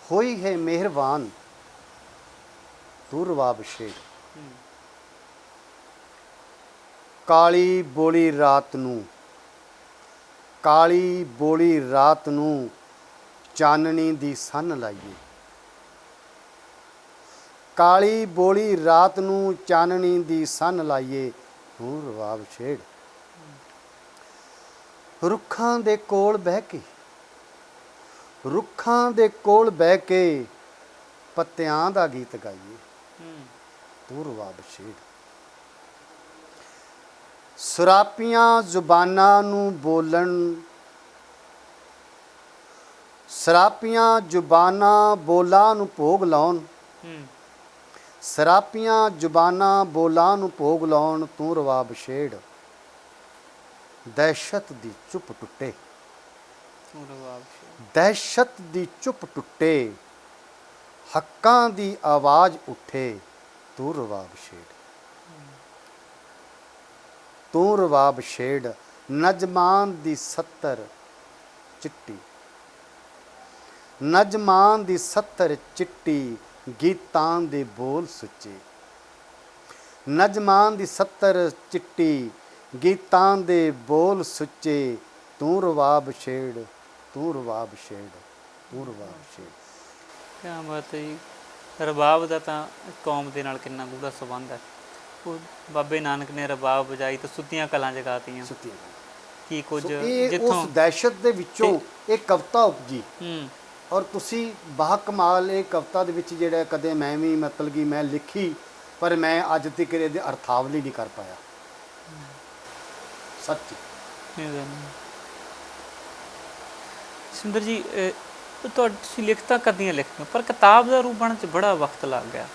ਹੋਈ ਹੈ ਮਿਹਰਬਾਨ। ਤੂੰ ਰਬਾਬ ਛੇੜ, ਕਾਲੀ ਬੋਲੀ ਰਾਤ ਨੂੰ, ਕਾਲੀ ਬੋਲੀ ਰਾਤ ਨੂੰ, ਚਾਨਣੀ ਦੀ ਸੰਨ ਲਾਈਏ। ਕਾਲੀ ਬੋਲੀ ਰਾਤ ਨੂੰ, ਚਾਨਣੀ ਦੀ ਸੰਨ ਲਾਈਏ। ਤੂੰ ਰਬਾਬ ਛੇੜ, ਰੁੱਖਾਂ ਦੇ ਕੋਲ ਬਹਿ ਕੇ, ਰੁੱਖਾਂ ਦੇ ਕੋਲ ਬਹਿ ਕੇ, ਪੱਤਿਆਂ ਦਾ ਗੀਤ ਗਾਈਏ। ਤੂੰ ਰਬਾਬ ਛੇੜ, ਸਰਾਪੀਆਂ ਜ਼ੁਬਾਨਾਂ ਨੂੰ ਬੋਲਣ, ਸਰਾਪੀਆਂ ਜ਼ੁਬਾਨਾਂ ਬੋਲਾਂ ਨੂੰ ਭੋਗ ਲਾਉਣ, ਸਰਾਪੀਆਂ ਜ਼ੁਬਾਨਾਂ ਬੋਲਾਂ ਨੂੰ ਭੋਗ ਲਾਉਣ। ਤੂੰ ਰਬਾਬ ਛੇੜ, ਦਹਿਸ਼ਤ ਦੀ ਚੁੱਪ ਟੁੱਟੇ, ਦਹਿਸ਼ਤ ਦੀ ਚੁੱਪ ਟੁੱਟੇ, ਹੱਕਾਂ ਦੀ ਆਵਾਜ਼ ਉੱਠੇ। ਤੂੰ ਰਬਾਬ ਛੇੜ, ਤੂੰ ਰਬਾਬ ਛੇੜ, ਨਜ਼ਮਾਨ ਦੀ ਸੱਤਰ ਚਿੱਟੀ, ਨਜ਼ਮਾਨ ਦੀ ਸੱਤਰ ਚਿੱਟੀ, ਗੀਤਾਂ ਦੇ ਬੋਲ ਸੁੱਚੇ। ਨਜ਼ਮਾਨ ਦੀ ਸੱਤਰ ਚਿੱਟੀ, ਗੀਤਾਂ ਦੇ ਬੋਲ ਸੁੱਚੇ। ਤੂੰ ਰਬਾਬ ਛੇੜ, ਤੂੰ ਰਬਾਬ ਛੇੜ, ਤੂੰ ਰਬਾਬ ਛੇੜ। ਕਿਆ ਬਾਤ ਹੈ ਜੀ। ਰਬਾਬ ਦਾ ਤਾਂ ਕੌਮ ਦੇ ਨਾਲ ਕਿੰਨਾ ਗੂੜਾ ਸੰਬੰਧ ਹੈ। ਉਹ ਬਾਬੇ ਨਾਨਕ ਨੇ ਰਬਾਬ ਵਜਾਈ ਤਾਂ ਸੁੱਤੀਆਂ ਕਲਾਂ ਜਗਾਤੀਆਂ। ਸੁੱਤੀਆਂ ਕੀ ਕੁਝ ਜਿੱਥੋਂ ਉਸ ਦਹਿਸ਼ਤ ਦੇ ਵਿੱਚੋਂ ਇਹ ਕਵਿਤਾ ਉਪਜੀ। ਔਰ ਤੁਸੀਂ ਬਾਕਮਾਲ ਇਹ ਕਵਿਤਾ ਦੇ ਵਿੱਚ ਜਿਹੜਾ ਕਦੇ ਮੈਂ ਵੀ ਮਤਲਬ ਕਿ ਮੈਂ ਲਿਖੀ, ਪਰ ਮੈਂ ਅੱਜ ਤੱਕ ਇਹਦੇ ਅਰਥਾਵਲੀ ਨਹੀਂ ਕਰ ਪਾਇਆ। ਸੱਚ ਸੁੰਦਰ ਜੀ, ਤੁਸੀਂ ਲਿਖਤਾਂ ਕਰਦੀਆਂ ਲਿਖਦੇ ਹੋ, ਪਰ ਕਿਤਾਬ ਦਾ ਰੂਪ ਬਣਨ 'ਚ ਬੜਾ ਵਕਤ ਲੱਗ ਗਿਆ।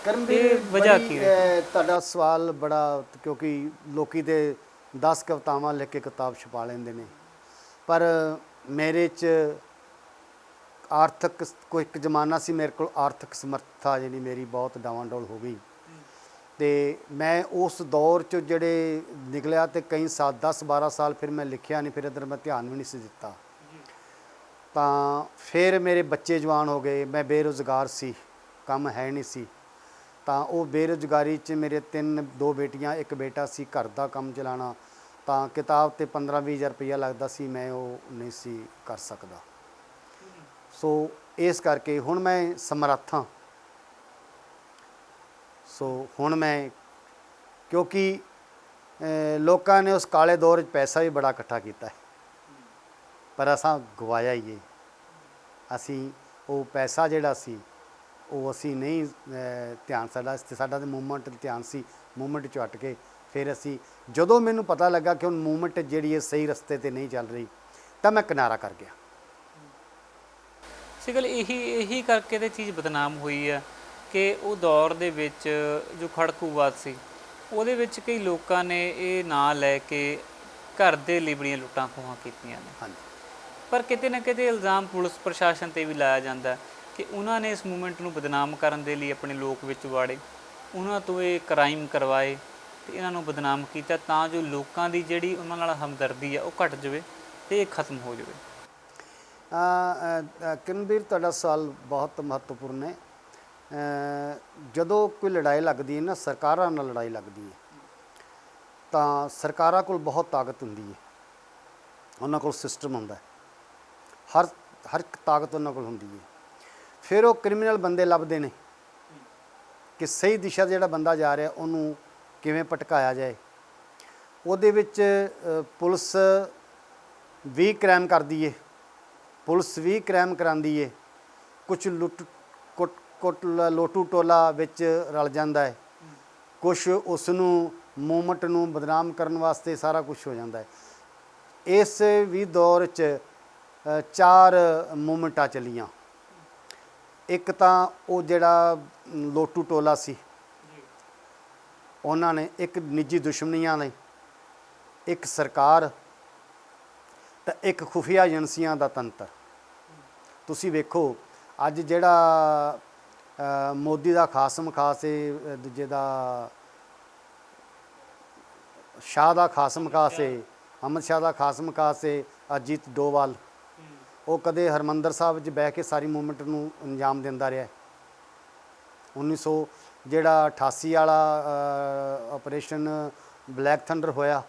ਕਰਮਵੀਰ, ਵਜ੍ਹਾ ਕੀ ਹੈ? ਤੁਹਾਡਾ ਸਵਾਲ ਬੜਾ, ਕਿਉਂਕਿ ਲੋਕੀ ਤੇ 10 ਕਵਿਤਾਵਾਂ ਲਿਖ ਕੇ ਕਿਤਾਬ ਛਪਾ ਲੈਂਦੇ ਨੇ, ਪਰ ਮੇਰੇ 'ਚ ਆਰਥਿਕ ਕੋਈ ਇੱਕ ਜ਼ਮਾਨਾ ਸੀ ਮੇਰੇ ਕੋਲ ਆਰਥਿਕ ਸਮਰੱਥਾ ਜਿਹੜੀ ਮੇਰੀ ਬਹੁਤ ਡਾਵਾਂਡੋਲ ਹੋ ਗਈ ਤੇ ਮੈਂ ਉਸ ਦੌਰ 'ਚ ਜਿਹੜੇ ਨਿਕਲਿਆ ਤੇ ਕਈ ਸਾਲ 10-12 ਸਾਲ ਫਿਰ ਮੈਂ ਲਿਖਿਆ ਨਹੀਂ, ਫਿਰ ਇੱਧਰ ਮੈਂ ਧਿਆਨ ਵੀ ਨਹੀਂ ਸੀ ਦਿੱਤਾ। ਤਾਂ ਫਿਰ ਮੇਰੇ ਬੱਚੇ ਜਵਾਨ ਹੋ ਗਏ, ਮੈਂ ਬੇਰੁਜ਼ਗਾਰ ਸੀ, ਕੰਮ ਹੈ ਨਹੀਂ ਸੀ। ਤਾਂ ਉਹ ਬੇਰੁਜ਼ਗਾਰੀ 'ਚ ਮੇਰੇ 2 ਬੇਟੀਆਂ 1 ਬੇਟਾ ਸੀ, ਘਰ ਦਾ ਕੰਮ ਚਲਾਉਣਾ, ਤਾਂ ਕਿਤਾਬ ਤੇ 15-20 ਹਜ਼ਾਰ ਰੁਪਈਆ ਲੱਗਦਾ ਸੀ, ਮੈਂ ਉਹ ਨਹੀਂ ਸੀ ਕਰ ਸਕਦਾ। ਸੋ ਇਸ ਕਰਕੇ ਹੁਣ ਮੈਂ ਸਮਰੱਥ ਹਾਂ। ਸੋ ਹੁਣ ਮੈਂ ਕਿਉਂਕਿ ਲੋਕਾਂ ਨੇ ਉਸ ਕਾਲੇ ਦੌਰ 'ਚ ਪੈਸਾ ਵੀ ਬੜਾ ਇਕੱਠਾ ਕੀਤਾ ਹੈ, ਪਰ ਅਸਾਂ ਗਵਾਇਆ ਹੀ ਹੈ। ਅਸੀਂ ਉਹ ਪੈਸਾ ਜਿਹੜਾ ਸੀ ਉਹ ਅਸੀਂ ਨਹੀਂ ਧਿਆਨ ਸਾਡਾ ਤਾਂ ਮੂਵਮੈਂਟ 'ਤੇ ਧਿਆਨ ਸੀ। ਮੂਵਮੈਂਟ 'ਚ ਹਟ ਕੇ ਫਿਰ ਅਸੀਂ ਜਦੋਂ ਮੈਨੂੰ ਪਤਾ ਲੱਗਾ ਕਿ ਹੁਣ ਮੂਵਮੈਂਟ ਜਿਹੜੀ ਹੈ ਸਹੀ ਰਸਤੇ 'ਤੇ ਨਹੀਂ ਚੱਲ ਰਹੀ ਤਾਂ ਮੈਂ ਕਿਨਾਰਾ ਕਰ ਗਿਆ। ਸੀ ਗੱਲ ਇਹੀ ਕਰਕੇ ਤੇ ਚੀਜ਼ ਬਦਨਾਮ ਹੋਈ ਆ ਕਿ ਉਹ ਦੌਰ ਦੇ ਵਿੱਚ ਜੋ ਖੜਕੂਵਾਦ ਸੀ ਉਹਦੇ ਵਿੱਚ ਕਈ ਲੋਕਾਂ ਨੇ ਇਹ ਨਾਂ ਲੈ ਕੇ ਘਰ ਦੇ ਲਈ ਬੜੀਆਂ ਲੁੱਟਾਂ ਖੋਹਾਂ ਕੀਤੀਆਂ ਨੇ। ਹਾਂਜੀ, ਪਰ ਕਿਤੇ ਨਾ ਕਿਤੇ ਇਲਜ਼ਾਮ ਪੁਲਿਸ ਪ੍ਰਸ਼ਾਸਨ 'ਤੇ ਵੀ ਲਾਇਆ ਜਾਂਦਾ ਕਿ ਉਹਨਾਂ ਨੇ ਇਸ ਮੂਵਮੈਂਟ ਨੂੰ ਬਦਨਾਮ ਕਰਨ ਦੇ ਲਈ ਆਪਣੇ ਲੋਕ ਵਿੱਚ ਵਾੜੇ, ਉਹਨਾਂ ਤੋਂ ਇਹ ਕ੍ਰਾਈਮ ਕਰਵਾਏ ਤੇ ਇਹਨਾਂ ਨੂੰ ਬਦਨਾਮ ਕੀਤਾ ਤਾਂ ਜੋ ਲੋਕਾਂ ਦੀ ਜਿਹੜੀ ਉਹਨਾਂ ਨਾਲ ਹਮਦਰਦੀ ਆ ਉਹ ਘਟ ਜਾਵੇ ਤੇ ਇਹ ਖਤਮ ਹੋ ਜਾਵੇ। ਕਿਰਨਵੀਰ, ਤੁਹਾਡਾ ਸਵਾਲ ਬਹੁਤ ਮਹੱਤਵਪੂਰਨ ਹੈ। ਜਦੋਂ ਕੋਈ ਲੜਾਈ ਲੱਗਦੀ ਹੈ ਨਾ, ਸਰਕਾਰਾਂ ਨਾਲ ਲੜਾਈ ਲੱਗਦੀ ਹੈ, ਤਾਂ ਸਰਕਾਰਾਂ ਕੋਲ ਬਹੁਤ ਤਾਕਤ ਹੁੰਦੀ ਹੈ, ਉਹਨਾਂ ਕੋਲ ਸਿਸਟਮ ਹੁੰਦਾ ਹੈ, ਹਰ ਇੱਕ ਤਾਕਤ ਉਹਨਾਂ ਕੋਲ ਹੁੰਦੀ ਹੈ। ਫਿਰ ਉਹ ਕ੍ਰਿਮੀਨਲ ਬੰਦੇ ਲੱਭਦੇ ਨੇ ਕਿ ਸਹੀ ਦਿਸ਼ਾ ਜਿਹੜਾ ਬੰਦਾ ਜਾ ਰਿਹਾ ਉਹਨੂੰ ਕਿਵੇਂ ਭਟਕਾਇਆ ਜਾਏ। ਉਹਦੇ ਵਿੱਚ ਪੁਲਿਸ ਵੀ ਕ੍ਰਾਈਮ ਕਰਦੀ ਹੈ, ਪੁਲਿਸ ਵੀ ਕ੍ਰਾਈਮ ਕਰਾਉਂਦੀ ਹੈ, ਕੁਝ ਲੋਟੂ ਟੋਲਾ ਵਿੱਚ ਰਲ ਜਾਂਦਾ ਹੈ, ਕੁਛ ਉਸ ਨੂੰ ਮੂਵਮੈਂਟ ਨੂੰ ਬਦਨਾਮ ਕਰਨ ਵਾਸਤੇ ਸਾਰਾ ਕੁਝ ਹੋ ਜਾਂਦਾ ਹੈ। ਇਸ ਵੀ ਦੌਰ 'ਚ 4 ਮੂਵਮੈਂਟਾਂ ਚੱਲੀਆਂ। ਇੱਕ ਤਾਂ ਉਹ ਜਿਹੜਾ ਲੋਟੂ ਟੋਲਾ ਸੀ ਉਹਨਾਂ ਨੇ, ਇੱਕ ਨਿੱਜੀ ਦੁਸ਼ਮਣੀਆਂ ਨੇ, ਇੱਕ ਸਰਕਾਰ ਤਾਂ ਇੱਕ ਖੁਫੀਆ ਏਜੰਸੀਆਂ ਦਾ ਤੰਤਰ। ਤੁਸੀਂ ਵੇਖੋ ਅੱਜ ਜਿਹੜਾ ਮੋਦੀ ਦਾ ਖਾਸਮ ਖਾਸ ਹੈ, ਦੂਜੇ ਦਾ ਸ਼ਾਹ ਦਾ ਖਾਸਮ ਖਾਸ ਹੈ, ਅਮਿਤ ਸ਼ਾਹ ਦਾ ਖਾਸਮ ਖਾਸ ਹੈ ਅਜੀਤ ਡੋਵਾਲ, ਉਹ ਕਦੇ ਹਰਿਮੰਦਰ ਸਾਹਿਬ 'ਚ ਬਹਿ ਕੇ ਸਾਰੀ ਮੂਵਮੈਂਟ ਨੂੰ ਅੰਜਾਮ ਦਿੰਦਾ ਰਿਹਾ। 1988 ਵਾਲਾ ਆਪਰੇਸ਼ਨ ਬਲੈਕ ਥੰਡਰ ਹੋਇਆ,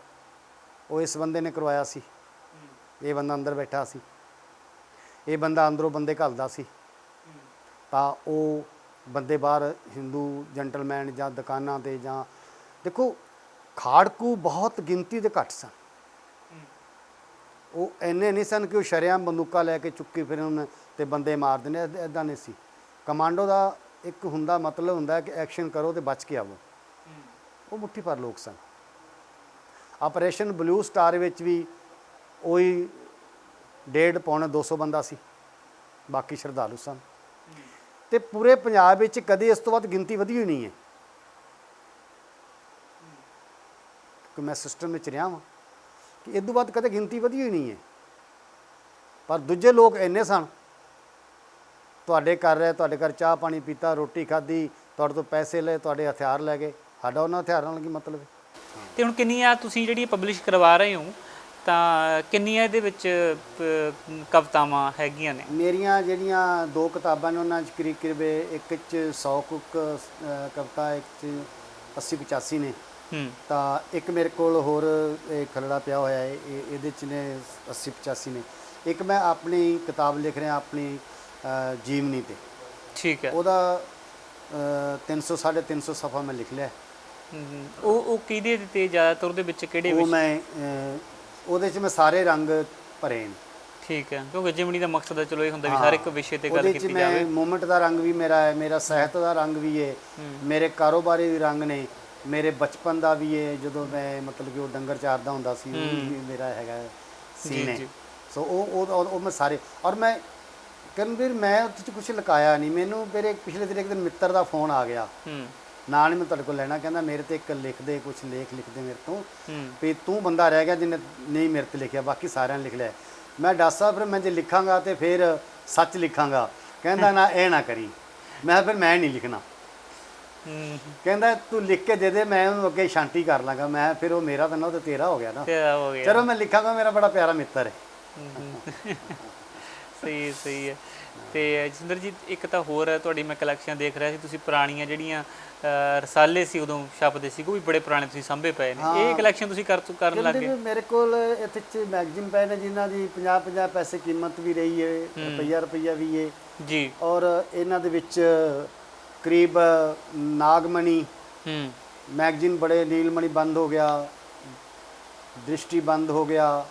ਉਹ ਇਸ ਬੰਦੇ ਨੇ ਕਰਵਾਇਆ ਸੀ। ਇਹ ਬੰਦਾ ਅੰਦਰ ਬੈਠਾ ਸੀ, ਇਹ ਬੰਦਾ ਅੰਦਰੋਂ ਬੰਦੇ ਘੱਲਦਾ ਸੀ, ਤਾਂ ਉਹ ਬੰਦੇ ਬਾਹਰ ਹਿੰਦੂ ਜੈਂਟਲਮੈਨ ਜਾਂ ਦੁਕਾਨਾਂ 'ਤੇ ਜਾਂ ਦੇਖੋ ਖਾੜਕੂ ਬਹੁਤ ਗਿਣਤੀ ਦੇ ਘੱਟ ਸਨ। ਉਹ ਇੰਨੇ ਨਹੀਂ ਸਨ ਕਿ ਉਹ ਸ਼ਰੇਆਮ ਬੰਦੂਕਾਂ ਲੈ ਕੇ ਚੁੱਕੀ ਫਿਰਨ ਅਤੇ ਬੰਦੇ ਮਾਰ ਦਿੰਦੇ, ਇੱਦਾਂ ਨਹੀਂ ਸੀ। ਕਮਾਂਡੋ ਦਾ ਇੱਕ ਮਤਲਬ ਹੁੰਦਾ ਕਿ ਐਕਸ਼ਨ ਕਰੋ ਅਤੇ ਬਚ ਕੇ ਆਵੋ। ਉਹ ਮੁੱਠੀ ਭਰ ਲੋਕ ਸਨ। ਆਪਰੇਸ਼ਨ ਬਲੂ ਸਟਾਰ ਵਿੱਚ ਵੀ ਉਹੀ 150-200 ਬੰਦਾ ਸੀ, ਬਾਕੀ ਸ਼ਰਧਾਲੂ ਸਨ। ਅਤੇ ਪੂਰੇ ਪੰਜਾਬ ਵਿੱਚ ਕਦੇ ਇਸ ਤੋਂ ਵੱਧ ਗਿਣਤੀ ਵਧੀ ਹੋਈ ਨਹੀਂ ਹੈ, ਕਿ ਮੈਂ ਸਿਸਟਮ ਵਿੱਚ ਰਿਹਾ ਵਾਂ ਕਿ ਇਹ ਤੋਂ ਵੱਧ ਕਦੇ ਗਿਣਤੀ ਵਧੀ ਹੋਈ ਨਹੀਂ ਹੈ। ਪਰ ਦੂਜੇ ਲੋਕ ਇੰਨੇ ਸਨ, ਤੁਹਾਡੇ ਘਰ ਚਾਹ ਪਾਣੀ ਪੀਤਾ, ਰੋਟੀ ਖਾਧੀ, ਤੁਹਾਡੇ ਤੋਂ ਪੈਸੇ ਲਏ, ਤੁਹਾਡੇ ਹਥਿਆਰ ਲੈ ਗਏ। ਸਾਡਾ ਉਹਨਾਂ ਹਥਿਆਰਾਂ ਨਾਲ ਕੀ ਮਤਲਬ ਹੈ? ਤੇ ਹੁਣ ਕਿੰਨੀਆਂ ਤੁਸੀਂ ਜਿਹੜੀ ਪਬਲਿਸ਼ ਕਰਵਾ ਰਹੇ ਹੋ, ਤਾਂ ਕਿੰਨੀਆਂ ਇਹਦੇ ਵਿੱਚ ਕਵਿਤਾਵਾਂ ਹੈਗੀਆਂ ਨੇ? ਮੇਰੀਆਂ ਜਿਹੜੀਆਂ 2 ਕਿਤਾਬਾਂ ਨੇ ਉਹਨਾਂ 'ਚ ਕਰੀਬ ਇੱਕ 'ਚ 100 ਕੁ ਕਵਿਤਾ, ਇੱਕ 'ਚ 80-85 ਨੇ। ਤਾਂ ਇੱਕ ਮੇਰੇ ਕੋਲ ਹੋਰ ਇਹ ਖਲੜਾ ਪਿਆ ਹੋਇਆ ਹੈ, ਇਹਦੇ 'ਚ ਨੇ 80-85 ਨੇ। ਇੱਕ ਮੈਂ ਆਪਣੀ ਕਿਤਾਬ ਲਿਖ ਰਿਹਾ ਆਪਣੀ ਜੀਵਨੀ 'ਤੇ। ਠੀਕ ਹੈ। ਉਹਦਾ 300-350 ਸਫ਼ਾ ਮੈਂ ਲਿਖ ਲਿਆ। ਉਹ ਕਿਹਦੇ 'ਤੇ ਜ਼ਿਆਦਾਤਰ ਉਹਦੇ ਵਿੱਚ ਕਿਹੜੇ ਉਹ ਮੈਂ ਉਹਦੇ 'ਚ ਮੈਂ ਸਾਰੇ ਰੰਗ ਭਰੇ ਨੇ। ਠੀਕ ਹੈ, ਕਿਉਂਕਿ ਜੀਵਨੀ ਦਾ ਮਕਸਦ ਹੈ ਚਲੋ ਇਹ ਹੁੰਦਾ ਵੀ ਹਰ ਇੱਕ ਵਿਸ਼ੇ 'ਤੇ ਗੱਲ ਕੀਤੀ ਜਾਵੇ। ਮੈਂ ਮੂਵਮੈਂਟ ਦਾ ਰੰਗ ਵੀ ਮੇਰਾ ਹੈ, ਮੇਰਾ ਸਾਹਿਤ ਦਾ ਰੰਗ ਵੀ ਹੈ, ਮੇਰੇ ਕਾਰੋਬਾਰੀ ਵੀ ਰੰਗ ਨੇ, ਮੇਰੇ ਬਚਪਨ ਦਾ ਵੀ ਹੈ, ਜਦੋਂ ਮੈਂ ਮਤਲਬ ਕਿ ਉਹ ਡੰਗਰ ਚਾਰਦਾ ਹੁੰਦਾ ਸੀ ਉਹ ਵੀ ਮੇਰਾ ਹੈਗਾ ਸੀਨ ਹੈ। ਸੋ ਉਹ ਮੈਂ ਸਾਰੇ, ਔਰ ਮੈਂ ਕਿਰਨਵੀਰ ਮੈਂ ਉੱਥੇ 'ਚ ਕੁਛ ਲੁਕਾਇਆ ਨਹੀਂ। ਮੈਨੂੰ ਮੇਰੇ ਪਿਛਲੇ ਦਿਨ ਇੱਕ ਦਿਨ ਮਿੱਤਰ ਦਾ ਫੋਨ ਆ ਗਿਆ, ਨਾਲ ਹੀ ਮੈਂ ਤੁਹਾਡੇ ਕੋਲ ਲੈਣਾ, ਕਹਿੰਦਾ ਮੇਰੇ 'ਤੇ ਇੱਕ ਲਿਖ ਦੇ, ਕੁਛ ਲੇਖ ਲਿਖ ਦੇ ਮੇਰੇ ਤੋਂ, ਵੀ ਤੂੰ ਬੰਦਾ ਰਹਿ ਗਿਆ ਜਿਹਨੇ ਨਹੀਂ ਮੇਰੇ 'ਤੇ ਲਿਖਿਆ, ਬਾਕੀ ਸਾਰਿਆਂ ਨੇ ਲਿਖ ਲਿਆ। ਮੈਂ ਦੱਸਾਂ ਫਿਰ ਮੈਂ ਜੇ ਲਿਖਾਂਗਾ ਤਾਂ ਫਿਰ ਸੱਚ ਲਿਖਾਂਗਾ। ਕਹਿੰਦਾ ਨਾ ਇਹ ਨਾ ਕਰੀ। ਮੈਂ ਕਿਹਾ ਫਿਰ ਮੈਂ ਨਹੀਂ ਲਿਖਣਾ। ਕਹਿੰਦਾ ਤੂੰ ਲਿਖ ਕੇ ਦੇ ਦੇ, ਮੈਂ ਉਹਨੂੰ ਅੱਗੇ ਸ਼ਾਂਤੀ ਕਰ ਲਾਂਗਾ। ਮੈਂ ਫਿਰ ਉਹ ਮੇਰਾ ਤਾਂ ਨਾ, ਉਹ ਤਾਂ ਤੇਰਾ ਹੋ ਗਿਆ ਨਾ। ਤੇਰਾ ਹੋ ਗਿਆ। ਚਲੋ ਮੈਂ ਲਿਖਾਂਗਾ, ਮੇਰਾ ਬੜਾ ਪਿਆਰਾ ਮਿੱਤਰ ਹੈ। ਸਹੀ ਹੈ। ਤੇ ਜਸਵਿੰਦਰ ਜੀ, ਇੱਕ ਤਾਂ ਹੋਰ ਹੈ, ਤੁਹਾਡੀ ਮੈਂ ਕਲੈਕਸ਼ਨ ਦੇਖ ਰਿਹਾ ਸੀ, ਤੁਸੀਂ ਪੁਰਾਣੀਆਂ ਜਿਹੜੀਆਂ ਰਸਾਲੇ ਸੀ ਉਦੋਂ ਛਪਦੇ ਸੀ, ਉਹ ਵੀ ਬੜੇ ਪੁਰਾਣੇ ਤੁਸੀਂ ਸਾਂਭੇ ਪਏ ਨੇ। ਇਹ ਕਲੈਕਸ਼ਨ ਤੁਸੀਂ ਕਰਨ ਲੱਗ ਗਏ? ਮੇਰੇ ਕੋਲ ਇੱਥੇ ਚ ਮੈਗਜ਼ੀਨ ਪਏ ਨੇ ਜਿਨ੍ਹਾਂ ਦੀ 50-50 ਪੈਸੇ ਕੀਮਤ ਵੀ ਰਹੀ ਹੈ, ਰੁਪਈਆ ਵੀ ਹੈ ਜੀ। ਔਰ ਇਹਨਾਂ ਦੇ ਵਿੱਚ ਕਰੀਬ ਨਾਗਮਣੀ ਮੈਗਜ਼ੀਨ, ਬੜੇ ਨੀਲਮਣੀ ਬੰਦ ਹੋ ਗਿਆ, ਦ੍ਰਿਸ਼ਟੀ ਬੰਦ ਹੋ ਗਿਆ,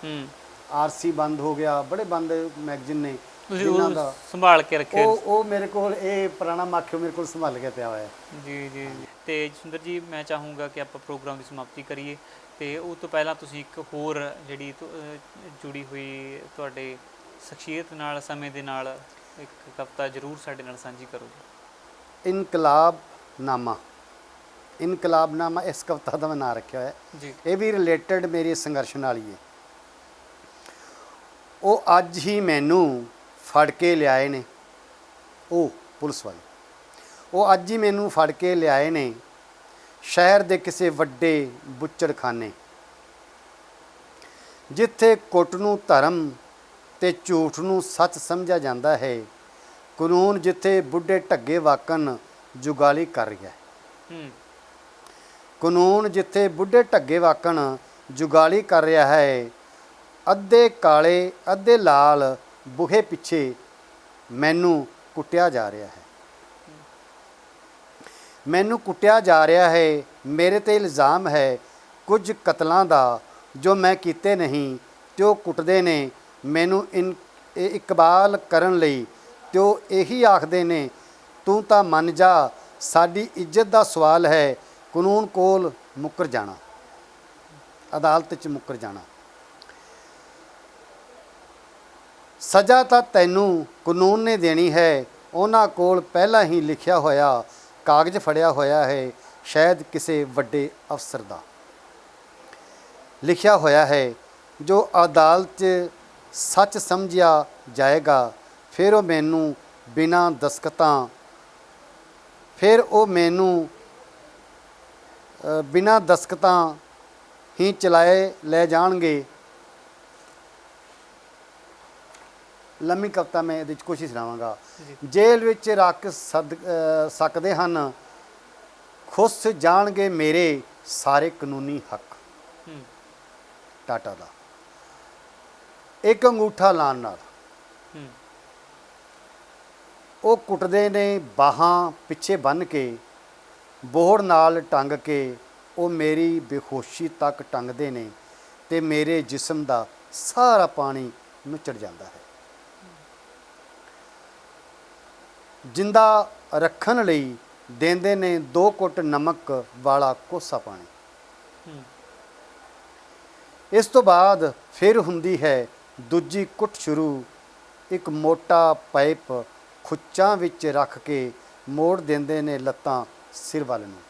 ਆਰਸੀ ਬੰਦ ਹੋ ਗਿਆ, ਬੜੇ ਬੰਦ ਮੈਗਜ਼ੀਨ ਨੇ ਜਿਨ੍ਹਾਂ ਦਾ ਸੰਭਾਲ ਕੇ ਰੱਖੇ। ਉਹ ਮੇਰੇ ਕੋਲ, ਇਹ ਪੁਰਾਣਾ ਮਾਖਿਓ ਮੇਰੇ ਕੋਲ ਸੰਭਾਲ ਕੇ ਪਿਆ ਹੋਇਆ। ਜੀ। ਤੇ ਜਸਵਿੰਦਰ ਜੀ, ਮੈਂ ਚਾਹੂੰਗਾ ਕਿ ਆਪਾਂ ਪ੍ਰੋਗਰਾਮ ਦੀ ਸਮਾਪਤੀ ਕਰੀਏ। ਤੇ ਉਹ ਤੋਂ ਪਹਿਲਾਂ ਤੁਸੀਂ ਇੱਕ ਹੋਰ ਜਿਹੜੀ ਜੁੜੀ ਹੋਈ ਤੁਹਾਡੇ ਸ਼ਖਸੀਅਤ ਨਾਲ, ਸਮੇਂ ਦੇ ਨਾਲ, ਇੱਕ ਕਵਿਤਾ ਜ਼ਰੂਰ ਸਾਡੇ ਨਾਲ ਸਾਂਝੀ ਕਰੋ ਜੀ। ਇਨਕਲਾਬਨਾਮਾ। ਇਨਕਲਾਬਨਾਮਾ ਇਸ ਕਵਿਤਾ ਦਾ ਮੈਂ ਨਾਂ ਰੱਖਿਆ ਹੋਇਆ ਜੀ। ਇਹ ਵੀ ਰਿਲੇਟਡ ਮੇਰੀ ਸੰਘਰਸ਼ ਨਾਲ ਹੀ ਹੈ। ਉਹ ਅੱਜ ਹੀ ਮੈਨੂੰ ਫੜ ਕੇ ਲਿਆਏ ਨੇ, ਉਹ ਪੁਲਿਸ ਵਾਲੇ, ਉਹ ਅੱਜ ਹੀ ਮੈਨੂੰ ਫੜ ਕੇ ਲਿਆਏ ਨੇ ਸ਼ਹਿਰ ਦੇ ਕਿਸੇ ਵੱਡੇ ਬੁੱਚੜਖਾਨੇ, ਜਿੱਥੇ ਕੁੱਟ ਨੂੰ ਧਰਮ ਤੇ ਝੂਠ ਨੂੰ ਸੱਚ ਸਮਝਿਆ ਜਾਂਦਾ ਹੈ। ਕਾਨੂੰਨ ਜਿੱਥੇ ਬੁੱਢੇ ਢੱਗੇ ਵਾਕਨ ਜੁਗਾਲੀ ਕਰ ਰਿਹਾ ਹੈ। ਕਾਨੂੰਨ ਜਿੱਥੇ ਬੁੱਢੇ ਢੱਗੇ ਵਾਕਨ ਜੁਗਾਲੀ ਕਰ ਰਿਹਾ ਹੈ। ਅੱਧੇ ਕਾਲੇ ਅੱਧੇ ਲਾਲ ਬੂਹੇ ਪਿੱਛੇ ਮੈਨੂੰ ਕੁੱਟਿਆ ਜਾ ਰਿਹਾ ਹੈ। ਮੈਨੂੰ ਕੁੱਟਿਆ ਜਾ ਰਿਹਾ ਹੈ। ਮੇਰੇ ਤੇ ਇਲਜ਼ਾਮ ਹੈ ਕੁਝ ਕਤਲਾਂ ਦਾ ਜੋ ਮੈਂ ਕੀਤੇ ਨਹੀਂ, ਤੇ ਉਹ ਕੁੱਟਦੇ ਨੇ ਮੈਨੂੰ ਇਕਬਾਲ ਕਰਨ ਲਈ, ਤੇ ਉਹ ਇਹੀ ਆਖਦੇ ਨੇ ਤੂੰ ਤਾਂ ਮੰਨ ਜਾ, ਸਾਡੀ ਇੱਜ਼ਤ ਦਾ ਸਵਾਲ ਹੈ। ਕਾਨੂੰਨ ਕੋਲ ਮੁੱਕਰ ਜਾਣਾ, ਅਦਾਲਤ 'ਚ ਮੁੱਕਰ ਜਾਣਾ। ਸਜ਼ਾ ਤਾਂ ਤੈਨੂੰ ਕਾਨੂੰਨ ਨੇ ਦੇਣੀ ਹੈ। ਉਹਨਾਂ ਕੋਲ ਪਹਿਲਾਂ ਹੀ ਲਿਖਿਆ ਹੋਇਆ ਕਾਗਜ਼ ਫੜਿਆ ਹੋਇਆ ਹੈ, ਸ਼ਾਇਦ ਕਿਸੇ ਵੱਡੇ ਅਫਸਰ ਦਾ ਲਿਖਿਆ ਹੋਇਆ ਹੈ, ਜੋ ਅਦਾਲਤ 'ਚ ਸੱਚ ਸਮਝਿਆ ਜਾਏਗਾ। ਫਿਰ ਉਹ ਮੈਨੂੰ ਬਿਨਾਂ ਦਸਤਖਤਾਂ ਹੀ ਚਲਾਏ ਲੈ ਜਾਣਗੇ। ਲੰਮੀ ਕਵਿਤਾ ਮੈਂ ਇਹਦੇ 'ਚ ਕੋਸ਼ਿਸ਼ ਸੁਣਾਵਾਂਗਾ। ਜੇਲ੍ਹ ਵਿੱਚ ਰੱਖ ਸਕਦੇ ਹਨ, ਖੁੱਸ ਜਾਣਗੇ ਮੇਰੇ ਸਾਰੇ ਕਾਨੂੰਨੀ ਹੱਕ। ਟਾਟਾ ਦਾ ਇੱਕ ਅੰਗੂਠਾ ਲਾਉਣ ਨਾਲ ਉਹ ਕੁੱਟਦੇ ਨੇ, ਬਾਹਾਂ ਪਿੱਛੇ ਬੰਨ੍ਹ ਕੇ, ਬੋਹੜ ਨਾਲ ਟੰਗ ਕੇ ਉਹ ਮੇਰੀ ਬੇਹੋਸ਼ੀ ਤੱਕ ਟੰਗਦੇ ਨੇ, ਤੇ ਮੇਰੇ ਜਿਸਮ ਦਾ ਸਾਰਾ ਪਾਣੀ ਨੁੱਚੜ ਜਾਂਦਾ ਹੈ। ਜਿੰਦਾ ਰੱਖਣ ਲਈ ਦਿੰਦੇ ਨੇ 2 ਘੁੱਟ ਨਮਕ ਵਾਲਾ ਕੋਸਾ ਪਾਣੀ। ਇਸ ਤੋਂ ਬਾਅਦ ਫਿਰ ਹੁੰਦੀ ਹੈ ਦੂਜੀ ਕੁੱਟ ਸ਼ੁਰੂ। ਇੱਕ ਮੋਟਾ ਪਾਈਪ ਖੁੱਚਾਂ ਵਿੱਚ ਰੱਖ ਕੇ ਮੋੜ ਦਿੰਦੇ ਨੇ ਲੱਤਾਂ ਸਿਰ ਵੱਲ ਨੂੰ।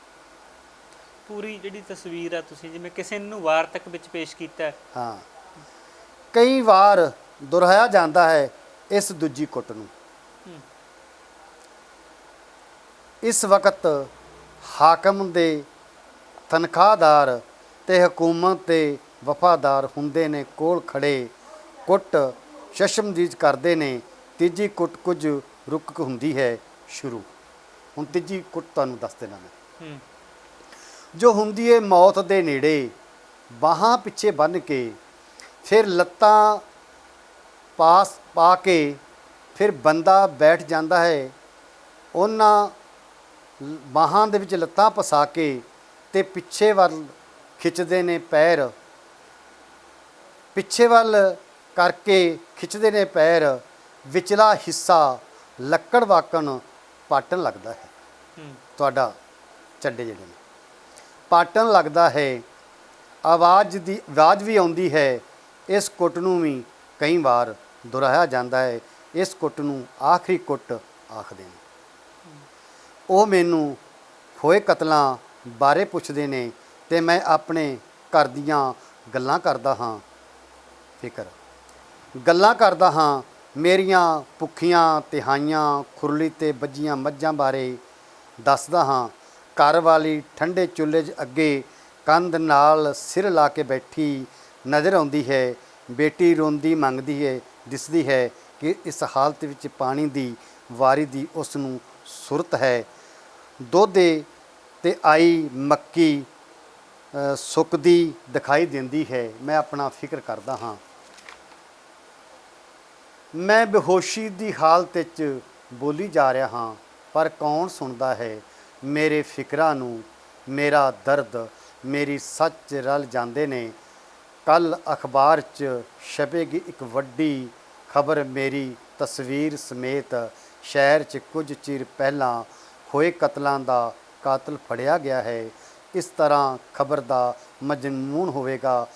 ਪੂਰੀ ਜਿਹੜੀ ਤਸਵੀਰ ਹੈ ਤੁਸੀਂ ਜਿਵੇਂ ਕਿਸੇ ਨੂੰ ਵਾਰਤਕ ਵਿੱਚ ਪੇਸ਼ ਕੀਤਾ ਹੈ। ਹਾਂ, ਕਈ ਵਾਰ ਦੁਹਰਾਇਆ ਜਾਂਦਾ ਹੈ ਇਸ ਦੂਜੀ ਕੁੱਟ ਨੂੰ। ਇਸ ਵਕਤ ਹਾਕਮ ਦੇ ਤਨਖਾਹਦਾਰ ਤੇ ਹਕੂਮਤ ਦੇ ਵਫਾਦਾਰ ਹੁੰਦੇ ਨੇ ਕੋਲ ਖੜੇ, ਕੁੱਟ ਚਸ਼ਮਦੀਦ ਕਰਦੇ ਨੇ। ਤੀਜੀ ਕੁੱਟ ਕੁਝ ਰੁਕ ਹੁੰਦੀ ਹੈ ਸ਼ੁਰੂ। ਹੁਣ ਤੀਜੀ ਕੁੱਟ ਤੁਹਾਨੂੰ ਦੱਸ ਦੇਣਾ ਮੈਂ, ਜੋ ਹੁੰਦੀ ਹੈ ਮੌਤ ਦੇ ਨੇੜੇ, ਬਾਹਾਂ ਪਿੱਛੇ ਬੰਨ੍ਹ ਕੇ, ਫਿਰ ਲੱਤਾਂ ਪਾਸ ਪਾ ਕੇ, ਫਿਰ ਬੰਦਾ ਬੈਠ ਜਾਂਦਾ ਹੈ। ਉਹਨਾਂ ਬਾਹਾਂ ਦੇ ਵਿੱਚ ਲੱਤਾਂ ਫਸਾ ਕੇ ਤੇ ਪਿੱਛੇ ਵੱਲ ਖਿੱਚਦੇ ਨੇ ਪੈਰ, ਪਿੱਛੇ ਵੱਲ ਕਰਕੇ ਖਿੱਚਦੇ ਨੇ ਪੈਰ। ਵਿਚਲਾ ਹਿੱਸਾ ਲੱਕੜ ਵਾਕਣ ਪਾਟਣ ਲੱਗਦਾ ਹੈ। ਤੁਹਾਡਾ ਚੱਡੇ ਜਿਹੜੇ ਨੇ ਪਾਟਣ ਲੱਗਦਾ ਹੈ। ਆਵਾਜ਼ ਵੀ ਆਉਂਦੀ ਹੈ। ਇਸ ਕੁੱਟ ਨੂੰ ਵੀ ਕਈ ਵਾਰ ਦੁਹਰਾਇਆ ਜਾਂਦਾ ਹੈ। ਇਸ ਕੁੱਟ ਨੂੰ ਆਖਰੀ ਕੁੱਟ ਆਖਦੇ ਨੇ। ਉਹ ਮੈਨੂੰ ਹੋਏ ਕਤਲਾਂ ਬਾਰੇ ਪੁੱਛਦੇ ਨੇ ਤੇ ਮੈਂ ਆਪਣੇ ਘਰ ਦੀਆਂ ਗੱਲਾਂ ਕਰਦਾ ਹਾਂ। ਗੱਲਾਂ ਕਰਦਾ ਹਾਂ ਮੇਰੀਆਂ ਭੁੱਖੀਆਂ ਤਿਹਾਈਆਂ ਖੁਰਲੀ ਤੇ ਵੱਜੀਆਂ ਮੱਝਾਂ ਬਾਰੇ ਦੱਸਦਾ ਹਾਂ। ਘਰ ਵਾਲੀ ਠੰਡੇ ਚੁੱਲ੍ਹੇ 'ਚ ਅੱਗੇ ਕੰਧ ਨਾਲ ਸਿਰ ਲਾ ਕੇ ਬੈਠੀ ਨਜ਼ਰ ਆਉਂਦੀ ਹੈ। ਬੇਟੀ ਰੋਂਦੀ ਮੰਗਦੀ ਹੈ, ਦਿਸਦੀ ਹੈ ਕਿ ਇਸ ਹਾਲਤ ਵਿੱਚ ਪਾਣੀ ਦੀ ਵਾਰੀ ਦੀ ਉਸ ਨੂੰ ਸੁਰਤ ਹੈ। ਦੋਧੇ ਤੇ ਆਈ ਮੱਕੀ ਸੁੱਕਦੀ ਦਿਖਾਈ ਦਿੰਦੀ ਹੈ। ਮੈਂ ਆਪਣਾ ਫਿਕਰ ਕਰਦਾ ਹਾਂ। ਮੈਂ ਬੇਹੋਸ਼ੀ ਦੀ ਹਾਲਤ ਵਿੱਚ ਬੋਲੀ ਜਾ ਰਿਹਾ ਹਾਂ, ਪਰ ਕੌਣ ਸੁਣਦਾ ਹੈ ਮੇਰੇ ਫਿਕਰਾਂ ਨੂੰ। ਮੇਰਾ ਦਰਦ ਮੇਰੀ ਸੱਚ ਰਲ ਜਾਂਦੇ ਨੇ। ਕੱਲ੍ਹ ਅਖਬਾਰ 'ਚ ਛਪੇਗੀ ਇੱਕ ਵੱਡੀ ਖਬਰ, ਮੇਰੀ ਤਸਵੀਰ ਸਮੇਤ। ਸ਼ਹਿਰ 'ਚ ਕੁਝ ਚਿਰ ਪਹਿਲਾਂ ਹੋਏ ਕਤਲਾਂ ਦਾ ਕਾਤਲ ਫੜਿਆ ਗਿਆ ਹੈ। ਇਸ ਤਰ੍ਹਾਂ ਖਬਰ ਦਾ ਮਜ਼ਮੂਨ ਹੋਵੇਗਾ।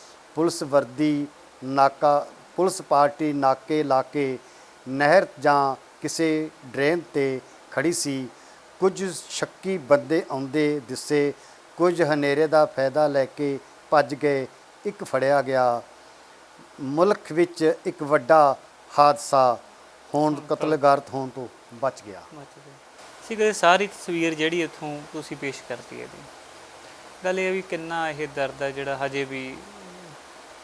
ਪੁਲਿਸ ਪਾਰਟੀ ਨਾਕੇ ਲਾ ਕੇ ਨਹਿਰ ਜਾਂ ਕਿਸੇ ਡਰੇਨ 'ਤੇ ਖੜੀ ਸੀ। ਕੁਝ ਸ਼ੱਕੀ ਬੰਦੇ ਆਉਂਦੇ ਦਿਸੇ, ਕੁਝ ਹਨੇਰੇ ਦਾ ਫਾਇਦਾ ਲੈ ਕੇ ਭੱਜ ਗਏ, ਇੱਕ ਫੜਿਆ ਗਿਆ। ਮੁਲਕ ਵਿੱਚ ਇੱਕ ਵੱਡਾ ਹਾਦਸਾ ਹੋਣ, ਕਤਲਗਾਰਤ ਹੋਣ ਤੋਂ ਬਚ ਗਿਆ। ਠੀਕ ਹੈ, ਸਾਰੀ ਤਸਵੀਰ ਜਿਹੜੀ ਇੱਥੋਂ ਤੁਸੀਂ ਪੇਸ਼ ਕਰਤੀ ਹੈ। ਗੱਲ ਇਹ ਵੀ ਕਿੰਨਾ ਇਹ ਦਰਦ ਹੈ ਜਿਹੜਾ ਹਜੇ ਵੀ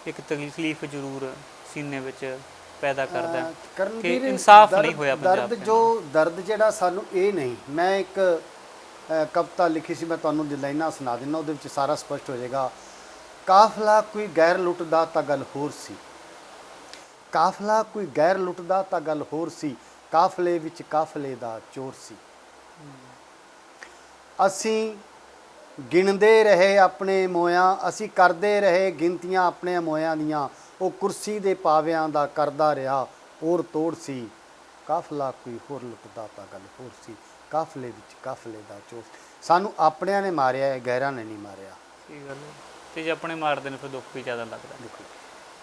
ਇੱਕ ਤਕਲੀਫ ਜ਼ਰੂਰ ਸੀਨੇ ਵਿੱਚ ਪੈਦਾ ਕਰਦਾ ਹੈ ਕਿ ਇਨਸਾਫ ਨਹੀਂ ਹੋਇਆ ਪੰਜਾਬ ਦਰਦ ਦਰਦ ਜਿਹੜਾ ਸਾਨੂੰ ਇਹ ਨਹੀਂ। ਮੈਂ ਇੱਕ ਕਵਿਤਾ ਲਿਖੀ ਸੀ, ਮੈਂ ਤੁਹਾਨੂੰ ਲਾਈਨਾਂ ਸੁਣਾ ਦਿੰਦਾ, ਉਹਦੇ ਵਿੱਚ ਸਾਰਾ ਸਪਸ਼ਟ ਹੋ ਜਾਏਗਾ। ਕਾਫਲਾ ਕੋਈ ਗੈਰ ਲੁੱਟਦਾ ਤਾਂ ਗੱਲ ਹੋਰ ਸੀ। ਕਾਫਲਾ ਕੋਈ ਗੈਰ ਲੁੱਟਦਾ ਤਾਂ ਗੱਲ ਹੋਰ ਸੀ। ਕਾਫਲੇ ਵਿੱਚ ਕਾਫਲੇ ਦਾ ਚੋਰ ਸੀ। ਅਸੀਂ ਗਿਣਦੇ ਰਹੇ ਆਪਣੇ ਮੋਇਆਂ, ਅਸੀਂ ਕਰਦੇ ਰਹੇ ਗਿਣਤੀਆਂ ਆਪਣੇ ਮੋਇਆਂ ਦੀਆਂ। ਉਹ ਕੁਰਸੀ ਦੇ ਪਾਵਿਆਂ ਦਾ ਕਰਦਾ ਰਿਹਾ ਔਰ ਤੋੜ ਸੀ। ਕਾਫਲਾ ਕੋਈ ਹੋਰ ਲੁੱਟਦਾ ਤਾਂ ਗੱਲ ਹੋਰ ਸੀ। ਕਾਫਲੇ ਵਿੱਚ ਕਾਫਲੇ ਦਾ ਚੋਰ। ਸਾਨੂੰ ਆਪਣਿਆਂ ਨੇ ਮਾਰਿਆ ਹੈ, ਗੈਰਾਂ ਨੇ ਨਹੀਂ ਮਾਰਿਆ। ਸਹੀ ਗੱਲ ਹੈ। ਤੇ ਜੇ ਆਪਣੇ ਮਾਰਦੇ ਨੇ ਫਿਰ ਦੁੱਖ ਵੀ ਜ਼ਿਆਦਾ ਲੱਗਦਾ। ਦੇਖੋ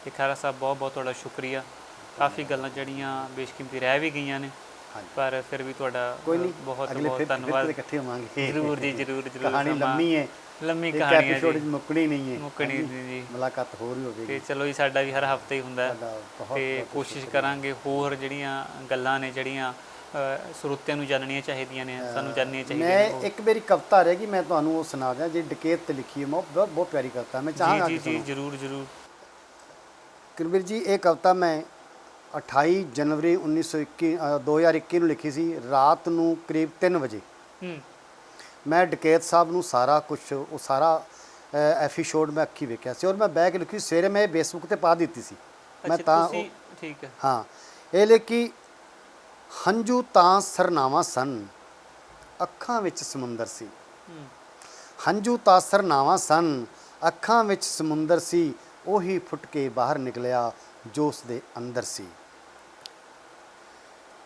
ਤੇ ਖੈਰਾ ਸਾਹਿਬ, ਬਹੁਤ ਬਹੁਤ ਤੁਹਾਡਾ ਸ਼ੁਕਰੀਆ। ਕਾਫੀ ਗੱਲਾਂ ਜਿਹੜੀਆਂ ਬੇਸ਼ਕੀਮਤੀ ਰਹਿ ਵੀ ਗਈਆਂ ਨੇ, ਪਰ ਫਿਰ ਵੀ ਤੁਹਾਡਾ ਬਹੁਤ ਬਹੁਤ ਧੰਨਵਾਦ। ਇਕੱਠੇ ਹੋਵਾਂਗੇ ਜ਼ਰੂਰ ਜੀ, ਜ਼ਰੂਰ ਜ਼ਰੂਰ। ਕਹਾਣੀ ਲੰਮੀ ਹੈ, ਲੰਮੀ ਕਹਾਣੀ ਹੈ ਜੀ, ਮੁੱਕਣੀ ਨਹੀਂ ਹੈ, ਮੁੱਕਣੀ ਜੀ। ਮੁਲਾਕਾਤ ਹੋਰ ਹੀ ਹੋਵੇਗੀ। ਤੇ ਚਲੋ ਜੀ, ਸਾਡਾ ਵੀ ਹਰ ਹਫਤੇ ਹੀ ਹੁੰਦਾ ਤੇ ਕੋਸ਼ਿਸ਼ ਕਰਾਂਗੇ ਹੋਰ ਜਿਹੜੀਆਂ ਗੱਲਾਂ ਨੇ ਜਿਹੜੀਆਂ ਸਰੋਤਿਆਂ ਨੂੰ ਜਾਣਨੀਆਂ ਚਾਹੀਦੀਆਂ ਨੇ, ਸਾਨੂੰ ਜਾਣਨੀਆਂ ਚਾਹੀਦੀਆਂ ਨੇ। ਮੈਂ ਇੱਕ ਮੇਰੀ ਕਵਿਤਾ ਰਹਿ ਗਈ, ਮੈਂ ਤੁਹਾਨੂੰ ਉਹ ਸੁਣਾ ਦਿਆਂ, ਜਿਹੜੀ ਡਕੈਤ ਤੇ ਲਿਖੀ ਹੈ। ਬਹੁਤ ਬਹੁਤ ਪਿਆਰੀ ਕਵਿਤਾ, ਮੈਂ ਚਾਹਾਂਗਾ ਜੀ ਜੀ ਜ਼ਰੂਰ ਜ਼ਰੂਰ। ਕਿਰਵੀਰ ਜੀ, ਇਹ ਕਵਿਤਾ ਮੈਂ 28 ਜਨਵਰੀ 2021 ਨੂੰ ਲਿਖੀ ਸੀ, ਰਾਤ ਨੂੰ ਕਰੀਬ 3 ਵਜੇ। ਮੈਂ ਡਕੈਤ ਸਾਹਿਬ ਨੂੰ ਸਾਰਾ ਕੁਛ, ਉਹ ਸਾਰਾ ਐਪੀਸੋਡ ਮੈਂ ਅੱਖੀ ਵੇਖਿਆ ਸੀ, ਔਰ ਮੈਂ ਬਹਿ ਕੇ ਲਿਖੀ। ਸਵੇਰੇ ਮੈਂ ਫੇਸਬੁੱਕ 'ਤੇ ਪਾ ਦਿੱਤੀ ਸੀ ਮੈਂ ਤਾਂ। ਠੀਕ ਹੈ, ਹਾਂ। ਇਹ ਲਿਖੀ, ਹੰਝੂ ਤਾਂ ਸਰਨਾਵਾਂ ਸਨ, ਅੱਖਾਂ ਵਿੱਚ ਸਮੁੰਦਰ ਸੀ। ਹੰਝੂ ਤਾਂ ਸਰਨਾਵਾਂ ਸਨ, ਅੱਖਾਂ ਵਿੱਚ ਸਮੁੰਦਰ ਸੀ। ਉਹੀ ਫੁੱਟ ਕੇ ਬਾਹਰ ਨਿਕਲਿਆ ਜੋ ਉਸ ਦੇ ਅੰਦਰ ਸੀ।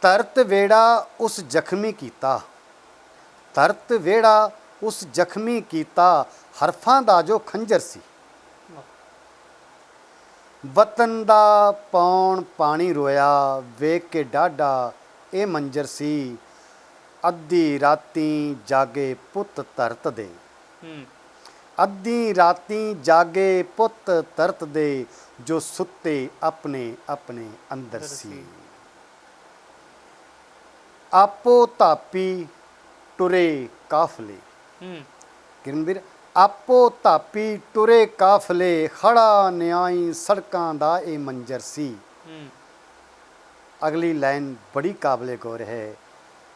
ਤਰਤ ਵੇੜਾ ਉਸ ਜ਼ਖਮੀ ਕੀਤਾ, ਤਰਤ ਵੇੜਾ ਉਸ ਜ਼ਖਮੀ ਕੀਤਾ, ਹਰਫਾਂ ਦਾ ਜੋ ਖੰਜਰ ਸੀ। ਵਤਨ ਦਾ ਪੌਣ ਪਾਣੀ ਰੋਇਆ, ਵੇਖ ਕੇ ਡਾਢਾ ਇਹ ਮੰਜ਼ਰ ਸੀ। ਅੱਧੀ ਰਾਤੀ ਜਾਗੇ ਪੁੱਤ ਧਰਤ ਦੇ, ਅੱਧੀ ਰਾਤੀ ਜਾਗੇ ਪੁੱਤ ਧਰਤ ਦੇ, ਜੋ ਸੁੱਤੇ ਆਪਣੇ ਆਪਣੇ ਅੰਦਰ ਸੀ। ਆਪੋ ਧਾਪੀ ਟੁਰੇ ਕਾਫਲੇ। ਕਿਰਨਵੀਰ, ਆਪੋ ਧਾਪੀ ਟੁਰੇ ਕਾਫਲੇ, ਖੜਾ ਨਿਆਈ ਸੜਕਾਂ ਦਾ ਇਹ ਮੰਜ਼ਰ ਸੀ। ਅਗਲੀ ਲਾਈਨ ਬੜੀ ਕਾਬਲੇ ਗੌਰ ਹੈ।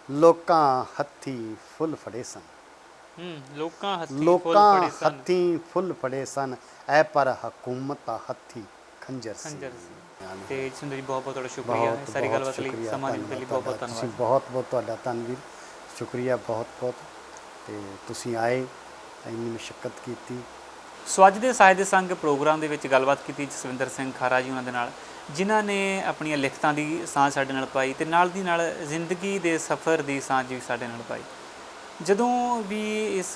ਲੋਕਾਂ ਹੱਥੀ ਫੁੱਲ ਫੜੇ ਸਨ, ਲੋਕਾਂ ਹੱਥੀਂ ਫੁੱਲ ਫੜੇ ਸਨ, ਐ ਪਰ ਹਕੂਮਤ ਦਾ ਹੱਥੀ ਖੰਜਰ ਸੀ। ਤੇ ਸੁੰਦਰ ਜੀ, ਬਹੁਤ ਬਹੁਤ ਤੁਹਾਡਾ ਸ਼ੁਕਰੀਆ ਸਾਰੀ ਗੱਲਬਾਤ ਲਈ, ਸਮਾਂ ਦੇਣ ਦੇ ਲਈ ਬਹੁਤ ਬਹੁਤ ਧੰਨਵਾਦ। ਬਹੁਤ ਬਹੁਤ ਤੁਹਾਡਾ ਧੰਨਵਾਦ, ਸ਼ੁਕਰੀਆ ਬਹੁਤ ਬਹੁਤ। ਤੇ ਤੁਸੀਂ ਆਏ, ਇੰਨੀ ਮੁਸ਼ੱਕਤ ਕੀਤੀ। ਸੋ ਅੱਜ ਦੇ ਸਾਹਿਤ ਦੇ ਸੰਗ ਪ੍ਰੋਗਰਾਮ ਦੇ ਵਿੱਚ ਗੱਲਬਾਤ ਕੀਤੀ ਜਸਵਿੰਦਰ ਸਿੰਘ ਖਾਰਾ ਜੀ ਉਹਨਾਂ ਦੇ ਨਾਲ, ਜਿਨ੍ਹਾਂ ਨੇ ਆਪਣੀਆਂ ਲਿਖਤਾਂ ਦੀ ਸਾਂਝ ਸਾਡੇ ਨਾਲ ਪਾਈ ਤੇ ਨਾਲ ਦੀ ਨਾਲ ਜ਼ਿੰਦਗੀ ਦੇ ਸਫ਼ਰ ਦੀ ਸਾਂਝ ਵੀ ਸਾਡੇ ਨਾਲ ਪਾਈ। ਜਦੋਂ ਵੀ ਇਸ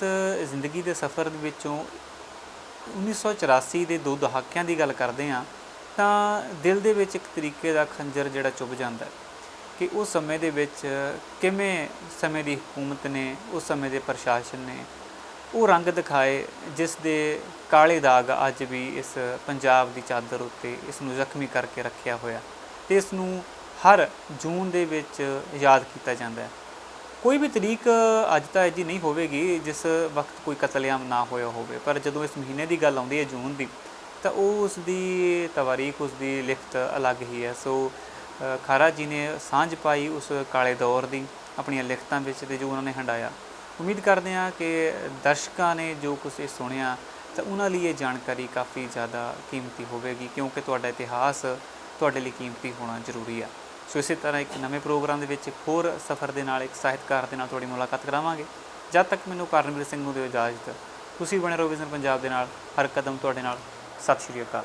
ਜ਼ਿੰਦਗੀ ਦੇ ਸਫ਼ਰ ਦੇ ਵਿੱਚੋਂ 1984 ਦੇ 2 ਦਹਾਕਿਆਂ ਦੀ ਗੱਲ ਕਰਦੇ ਹਾਂ, ਤਾਂ ਦਿਲ ਦੇ ਵਿੱਚ ਇੱਕ ਤਰੀਕੇ ਦਾ ਖੰਜਰ ਜਿਹੜਾ ਚੁੱਭ ਜਾਂਦਾ ਕਿ ਉਸ ਸਮੇਂ ਦੇ ਵਿੱਚ ਕਿਵੇਂ ਸਮੇਂ ਦੀ ਹਕੂਮਤ ਨੇ, ਉਸ ਸਮੇਂ ਦੇ ਪ੍ਰਸ਼ਾਸਨ ਨੇ ਉਹ ਰੰਗ ਦਿਖਾਏ ਜਿਸ ਦੇ ਕਾਲੇ ਦਾਗ ਅੱਜ ਵੀ ਇਸ ਪੰਜਾਬ ਦੀ ਚਾਦਰ ਉੱਤੇ ਇਸ ਨੂੰ ਜ਼ਖਮੀ ਕਰਕੇ ਰੱਖਿਆ ਹੋਇਆ, ਤੇ ਇਸ ਨੂੰ ਹਰ ਜੂਨ ਦੇ ਵਿੱਚ ਯਾਦ ਕੀਤਾ ਜਾਂਦਾ ਹੈ। ਕੋਈ ਵੀ ਤਰੀਕ ਅੱਜ ਤਾਂ ਅਜਿਹੀ ਨਹੀਂ ਹੋਵੇਗੀ ਜਿਸ ਵਕਤ ਕੋਈ ਕਤਲੇਆਮ ਨਾ ਹੋਇਆ ਹੋਵੇ, ਪਰ ਜਦੋਂ ਇਸ ਮਹੀਨੇ ਦੀ ਗੱਲ ਆਉਂਦੀ ਹੈ ਜੂਨ ਦੀ, ਤਾਂ ਉਹ ਉਸ ਦੀ ਤਵਾਰੀਖ, ਉਸ ਦੀ ਲਿਖਤ ਅਲੱਗ ਹੀ ਹੈ। ਸੋ ਖਾਰਾ ਜੀ ਨੇ ਸਾਂਝ ਪਾਈ ਉਸ ਕਾਲੇ ਦੌਰ ਦੀ ਆਪਣੀਆਂ ਲਿਖਤਾਂ ਵਿੱਚ, ਤੇ ਜੋ ਉਹਨਾਂ ਨੇ ਹੰਡਾਇਆ। ਉਮੀਦ ਕਰਦੇ ਹਾਂ ਕਿ ਦਰਸ਼ਕਾਂ ਨੇ ਜੋ ਕੁਛ ਇਹ ਸੁਣਿਆ ਤਾਂ ਉਹਨਾਂ ਲਈ ਇਹ ਜਾਣਕਾਰੀ ਕਾਫੀ ਜ਼ਿਆਦਾ ਕੀਮਤੀ ਹੋਵੇਗੀ, ਕਿਉਂਕਿ ਤੁਹਾਡਾ ਇਤਿਹਾਸ ਤੁਹਾਡੇ ਲਈ ਕੀਮਤੀ ਹੋਣਾ ਜ਼ਰੂਰੀ ਆ। ਸੋ ਇਸੇ ਤਰ੍ਹਾਂ ਇੱਕ ਨਵੇਂ ਪ੍ਰੋਗਰਾਮ ਦੇ ਵਿੱਚ ਇੱਕ ਹੋਰ ਸਫ਼ਰ ਦੇ ਨਾਲ, ਇੱਕ ਸਾਹਿਤਕਾਰ ਦੇ ਨਾਲ ਤੁਹਾਡੀ ਮੁਲਾਕਾਤ ਕਰਾਵਾਂਗੇ। ਜਦ ਤੱਕ ਮੈਨੂੰ ਕਰਨਵੀਰ ਸਿੰਘ ਨੂੰ ਦਿਓ ਇਜਾਜ਼ਤ। ਤੁਸੀਂ ਬਣੇ ਰਹੋ ਵਿਜ਼ਨ ਪੰਜਾਬ ਦੇ ਨਾਲ, ਹਰ ਕਦਮ ਤੁਹਾਡੇ ਨਾਲ। ਸਤਿ ਸ਼੍ਰੀ ਅਕਾਲ।